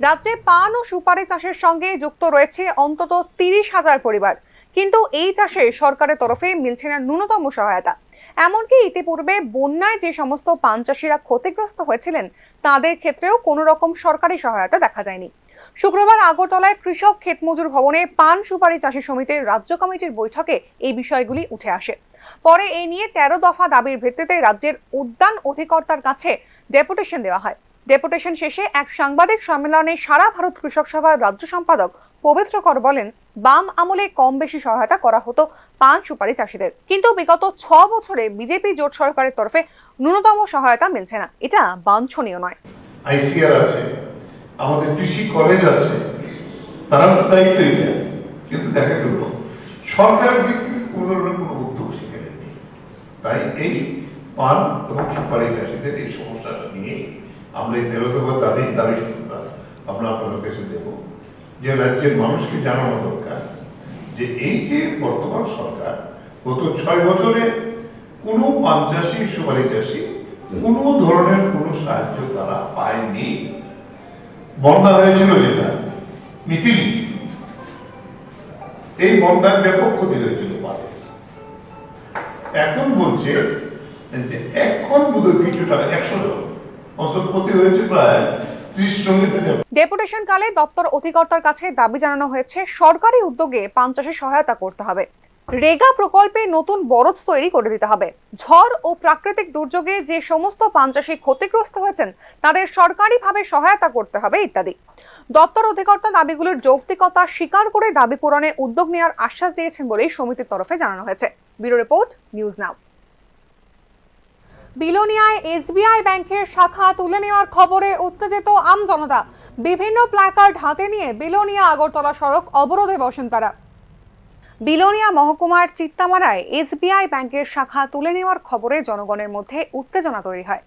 রাজ্যে পান ও সুপারি চাষের সঙ্গে যুক্ত রয়েছে অন্তত 30,000 পরিবার, কিন্তু এই চাষে সরকারের তরফে মিলছে না ন্যূনতম সহায়তা। এমনকি ইতিপূর্বে বন্যায় যে সমস্ত পান চাষিরা ক্ষতিগ্রস্ত হয়েছিলেন, তাদের ক্ষেত্রেও কোনো রকম সরকারি সহায়তা দেখা যায়নি। শুক্রবার আগরতলায় কৃষক ক্ষেতমজুর ভবনে পান সুপারি চাষী সমিতির রাজ্য কমিটির বৈঠকে এই বিষয়গুলি উঠে আসে। পরে এই নিয়ে 13 দফা দাবির ভিত্তিতে রাজ্যের উদ্যান অধিকর্তার কাছে ডেপুটেশন দেওয়া হয়। ডেপুটেশন শেষে এক সাংবাদিক সম্মেলনে সারা ভারত কৃষক সভার রাজ্য সম্পাদক পবিত্র কর বলেন, বাম আমলে কম বেশি সহায়তা করা হতো পান সুপারি চাষীদের, কিন্তু বিগত 6 বছরে বিজেপি জোট সরকারের তরফে ন্যূনতম সহায়তা মিলছে না। এটা বাঞ্ছনীয় নয়। আইসিআর আছে, আমাদের কৃষি কলেজ আছে, তারা দায়িত্ব এটা, কিন্তু দেখা গেল সরকারের দিক থেকে কোনো ধরনের কোনো উদ্যোগ সেখানে নেই। তাই এই পান এবং সুপারি চাষীদের এই সমস্যাটা নিয়ে আমরা এই 13 দফা দাবি সূত্রটা আমরা আপনাদের কাছে দেব, যে রাজ্যের মানুষকে জানানো দরকার যে এই যে বর্তমান সরকার গত 6 বছরে কোনো পান চাষী সুপারি চাষী কোনো ধরনের কোনো সাহায্য তারা পায়নি। বন্যা হয়েছিল যেটা মিথিলি, এই বন্যার ব্যাপক ক্ষতি হয়েছিল পানে। এখন বলছে যে এখন বোধহয় কিছু টাকা 100 জন ফসল ক্ষতি হয়েছে প্রায় 30 জন। ডেপুটেশন কালে দপ্তর অধিকর্তার কাছে দাবি জানানো হয়েছে সরকারি উদ্যোগে পান চাষে সহায়তা করতে হবে। রেগা প্রকল্পে নতুন বরজ তৈরি করে দিতে হবে। ঝড় ও প্রাকৃতিক দুর্যোগে যে সমস্ত পান চাষী ক্ষতিগ্রস্ত হয়েছেন তাদের সরকারিভাবে সহায়তা করতে হবে ইত্যাদি। দপ্তর অধিকর্তা দাবিগুলোর যৌক্তিকতা স্বীকার করে দাবি পূরণে উদ্যোগ নেওয়ার আশ্বাস দিয়েছেন বলেই সমিতির তরফে জানানো হয়েছে। Bureau report, news now. বিলোনিয়ায় এসবিআই ব্যাংকের শাখা তুলে নেওয়ার খবরে উত্তেজিত আমজনতা। বিভিন্ন প্ল্যাকার্ড হাতে নিয়ে বিলোনিয়া আগরতলা সড়ক অবরোধে বসেন তারা। বিলোনিয়া মহকুমার চিত্তামারায় এসবিআই ব্যাংকের শাখা তুলে নেওয়ার খবরে জনগণের মধ্যে উত্তেজনা তৈরি হয়।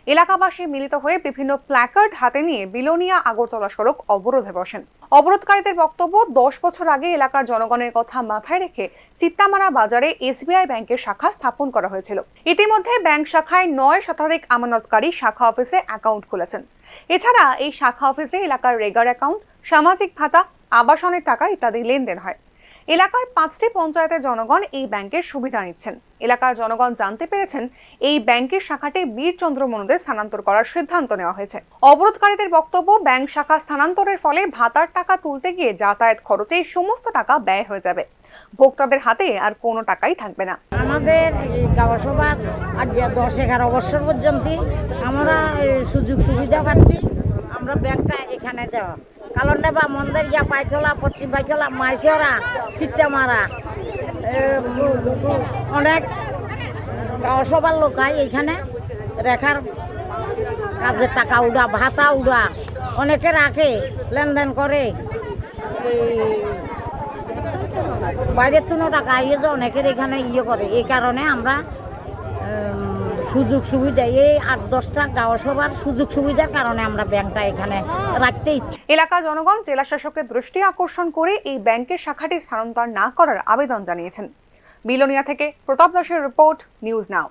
এলাকাবাসী মিলিত হয়ে বিভিন্ন প্ল্যাকার্ড হাতে নিয়ে বিলোনিয়া আগরতলা সড়ক অবরোধে বসেন। অবরোধকারীদের বক্তব্য, 10 বছর আগে এলাকার জনগণের কথা মাথায় রেখে চিত্তামারা বাজারে এসবিআই ব্যাংকের শাখা স্থাপন করা হয়েছিল। ইতিমধ্যে ব্যাংক শাখায় 9 শতাধিক আমানতকারী শাখা অফিসে অ্যাকাউন্ট খুলেছেন। এছাড়া এই শাখা অফিসে এলাকার রেগার অ্যাকাউন্ট, সামাজিক ভাতা, আবাসনের টাকা ইত্যাদি লেনদেন হয়। এলাকার 5টি পঞ্চায়েতের জনগণ এই ব্যাংকের সুবিধা নিচ্ছেন। এলাকার জনগণ জানতে পেরেছেন এই ব্যাংকের শাখাটি বীরচন্দ্র মনুদের স্থানান্তর করার সিদ্ধান্ত নেওয়া হয়েছে। অবরোধকারীদের বক্তব্য, ব্যাংক শাখা স্থানান্তরের ফলে ভাতার টাকা তুলতে গিয়ে যাতায়াত খরচে সমস্ত টাকা ব্যয় হয়ে যাবে। ভোক্তাদের হাতে আর কোনো টাকাই থাকবে না। আমাদের গাঁও সভার আজ 10-11 বছর পর্যন্ত আমরা সুযোগ সুবিধা পাচ্ছি। আমরা ব্যাংকটা এখানে দেওয়া কারণ নেবা মন্দির গিয়া পাইখলা, পশ্চিম পাইখলা, মাইসরা, চিত্তামারা অনেক গাঁও সভার লোক হয় এইখানে রেখার কাজের টাকা উড়া, ভাতা উড়া, অনেকে রাখে, লেনদেন করে, এই বাইরের তুনো টাকা ইয়ে যে অনেকের এখানে ইয়ে করে। এই কারণে আমরা সুযোগ সুবিধা, এই 8-10টা গাঁও সভার সুযোগ সুবিধার কারণে আমরা ব্যাংকটা এখানে রাখতে ইচ্ছি। এলাকার জনগণ জেলা শাসকের দৃষ্টি আকর্ষণ করে এই ব্যাংকের শাখাটি স্থানান্তর না করার আবেদন জানিয়েছেন। বিলোনিয়া থেকে প্রতাপ দাসের রিপোর্ট, নিউজ নাও।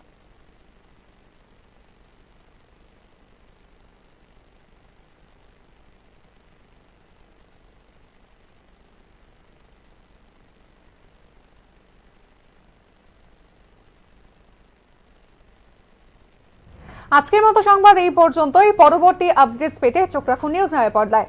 আজকের মতো সংবাদ এই পর্যন্তই। পরবর্তী আপডেটস পেতে চোখ রাখুন নিউজ নাওয়ের পর্দায়।